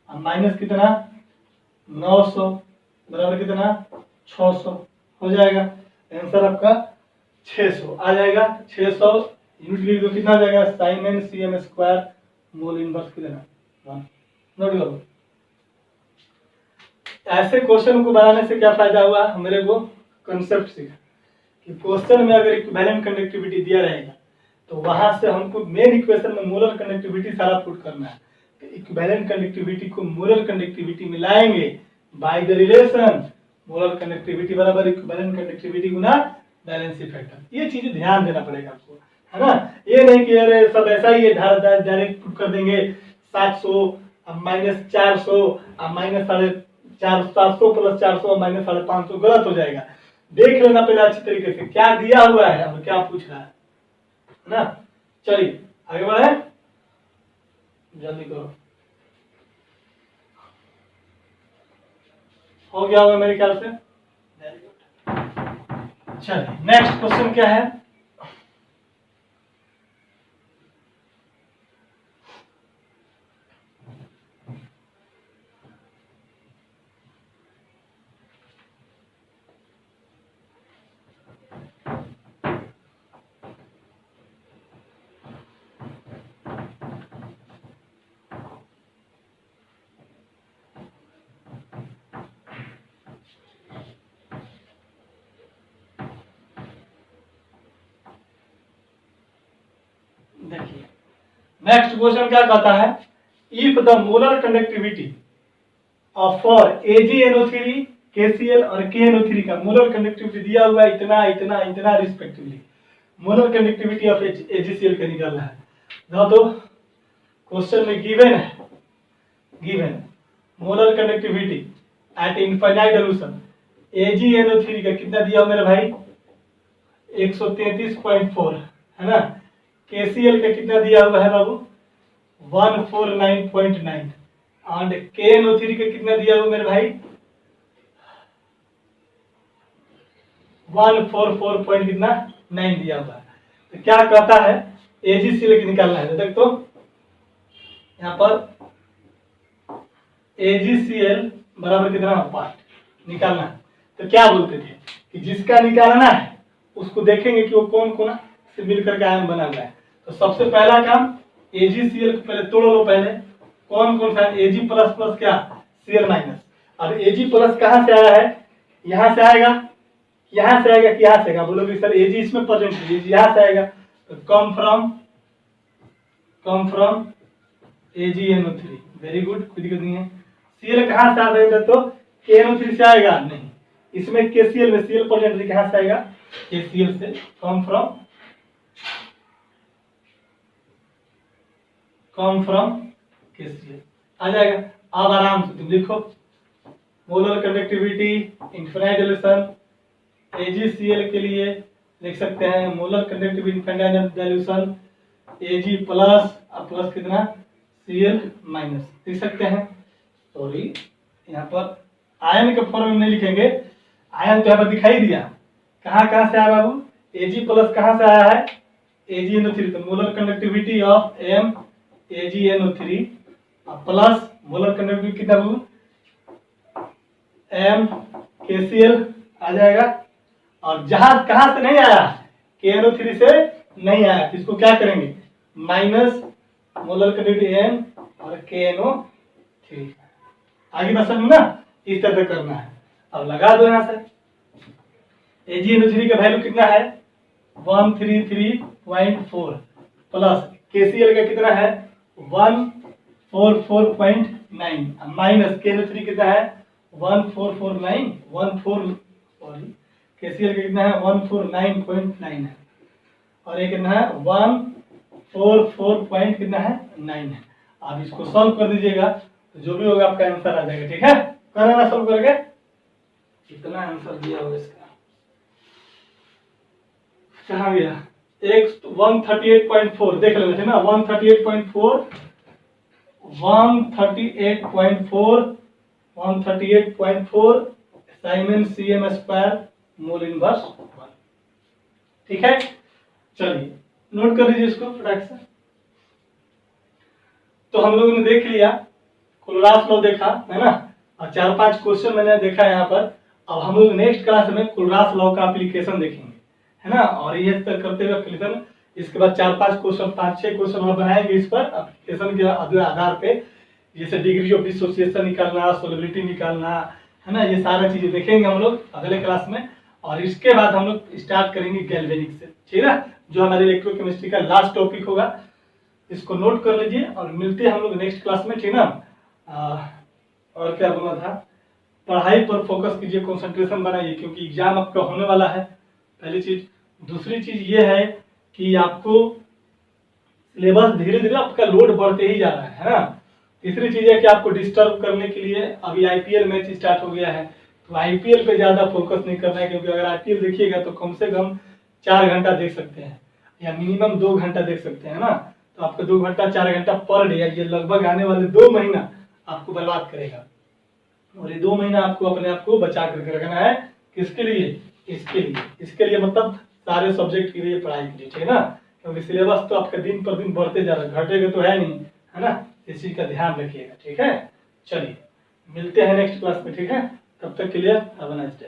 और माइनस कितना, 900 बराबर कितना, 600 हो जाएगा। आंसर आपका 600 आ जाएगा। 600 यूनिट लिख दो, कितना आ जाएगा, sin n cm square mole inverse कितना, 1। नोट करो, ऐसे क्वेश्चन को बनाने से क्या फायदा हुआ, मेरे को कंसेप्ट सीखा कि क्वेश्चन में अगर इक्विवेलेंट कंडक्टिविटी दिया रहेगा तो वहां से हमको मेन इक्वेशन में मोलर कंडक्टिविटी सारा पुट करना है। तो इक्विवेलेंट कंडक्टिविटी को मोलर कंडक्टिविटी में लाएंगे by the relation molar conductivity बराबर इक्विवेलेंट कंडक्टिविटी गुना वैलेंसी फैक्टर। ये चीजें ध्यान देना पड़ेगा आपको, है ना। ये नहीं कि अरे सब ऐसा ही है, डायरेक्ट पुट कर देंगे 700 माइनस 400 माइनस 750 प्लस 400 माइनस 550, गलत हो जाएगा। देख लेना पहले अच्छी तरीके से क्या दिया हुआ है और क्या पूछ रहा है ना। चलिए आगे बढ़े, जल्दी करो, हो गया होगा मेरे ख्याल से। Very good. चलिए नेक्स्ट क्वेश्चन क्या है, देखिए नेक्स्ट क्वेश्चन क्या कहता है, if the molar conductivity of for AgNO3 KCl और KNO3 का मोलर कंडक्टिविटी दिया हुआ है इतना इतना इतना respectively, molar conductivity of AgCl का निकालना है। तो क्वेश्चन में गिवन है, given molar conductivity at infinite dilution AgNO3 का कितना दिया हुआ मेरे भाई, 133.4 है ना। KCl का कितना दिया हुआ है बाबू, 149.9 और KNO3 का कितना दिया हुआ मेरे भाई, 144 पॉइंट कितना 9 दिया हुआ है। तो क्या कहता है, AgCl निकालना है। देख तो यहाँ पर AgCl बराबर कितना 5 निकालना है। तो क्या बोलते थे कि जिसका निकालना है उसको देखेंगे कि वो कौन कौन से मिलकर के आयन बना हुआ है। तो सबसे पहला काम AgCl को पहले तोड़ लो, पहले कौन कौन सा Ag प्लस प्लस क्या Cl माइनस, और Ag प्लस कहाँ से आया है, यहाँ से आएगा यहाँ से आएगा कि यहाँ से आएगा, बोलोगे सर एजी इसमें प्रेजेंट है, एजी यहाँ से आएगा तो come from AgNO3, very good, कोई दिक्कत नहीं है। Cl कहाँ से आ रहा है तो KNO3 से आएगा नहीं, इसमें KCl में Cl प्रेजेंट है, कहाँ से आएगा KCl से, कम फ्रॉम KCl आ जाएगा। अब आराम से तुम लिखो molar conductivity infinite dilution AgCl के लिए लिख सकते हैं molar conductivity infinite dilution Ag plus, और प्लस कितना Cl माइनस लिख सकते हैं। सॉरी यहाँ पर आयन के फॉर्म में नहीं लिखेंगे, आयन तो यहाँ पर दिखाई दिया, कहाँ कहाँ से आया बाबू, Ag प्लस कहाँ से आया है AgNO3, तो molar conductivity of M AgNO3 plus molar conductivity कितना बाबू M KCl आ जाएगा। और जहां कहां से नहीं आया KNO3 से नहीं आया तो इसको क्या करेंगे माइनस मोलर कंडक्टिविटी M और KNO3, आगे बात समझ ना, इस तरह से करना है। अब लगा दो यहाँ से AgNO3 का वैल्यू कितना है 133.4 प्लस KCl का कितना है 144.9 माइनस KNO3 कितना है 1449 KCl का कितना है 149.9 है और एक कितना है 144 कितना है 9 है। अब इसको सॉल्व कर दीजिएगा तो जो भी होगा आपका आंसर आ जाएगा, ठीक है, करना सॉल्व करके कितना आंसर दिया होगा इसका, कहाँ गया x 138.4 देख लेना, ना 138.4 Simon CM square mole inverse 1, ठीक है। चलिए नोट कर लीजिए इसको फटाक से। तो हम लोगों ने देख लिया कोलरास लॉ देखा है ना, और 4-5 क्वेश्चन मैंने देखा यहाँ पर। अब हम लोग नेक्स्ट क्लास में कोलरास लॉ का एप्लीकेशन देखेंगे, है ना, और ये करते हुए एप्लीकेशन, इसके बाद 4-5 क्वेश्चन 5-6 क्वेश्चन और बनाएंगे इस पर एप्लीकेशन के आधार पे, जैसे डिग्री ऑफ डिसोसिएशन निकालना, सोलिबिलिटी निकालना, है ना, ये सारा चीजें देखेंगे हम लोग अगले क्लास में। और इसके बाद हम लोग स्टार्ट करेंगे गैल्वेनिक से, ठीक है, जो हमारे इलेक्ट्रोकेमिस्ट्री का लास्ट टॉपिक होगा। इसको नोट कर लीजिए और मिलते हैं हम लोग नेक्स्ट क्लास में, ठीक ना। और क्या बोलना था, पढ़ाई पर फोकस कीजिए, कंसंट्रेशन बनाइए, क्योंकि एग्जाम आपका होने वाला है, पहली चीज। दूसरी चीज ये है कि आपको सिलेबस धीरे धीरे आपका लोड बढ़ते ही जा रहा है ना। तीसरी चीज है कि आपको डिस्टर्ब करने के लिए अभी IPL मैच स्टार्ट हो गया है, तो IPL पे ज्यादा फोकस नहीं करना है, क्योंकि अगर IPL देखिएगा तो कम से कम 4 घंटा देख सकते हैं या मिनिमम 2 घंटा देख सकते हैं ना। तो आपको 2 घंटा 4 घंटा पर डे, ये लगभग आने वाले 2 महीना आपको बर्बाद करेगा, और ये 2 महीना आपको अपने आप को बचा करके रखना है। किसके लिए, इसके लिए मतलब सारे सब्जेक्ट के लिए पढ़ाई कीजिए, ठीक है ना, क्योंकि सिलेबस तो आपका दिन पर दिन बढ़ते जा रहा है, घटेगा तो है नहीं, है ना, इस चीज का ध्यान रखिएगा, ठीक है। चलिए मिलते हैं नेक्स्ट क्लास में, ठीक है, तब तक के लिए हैव अ नाइस डे।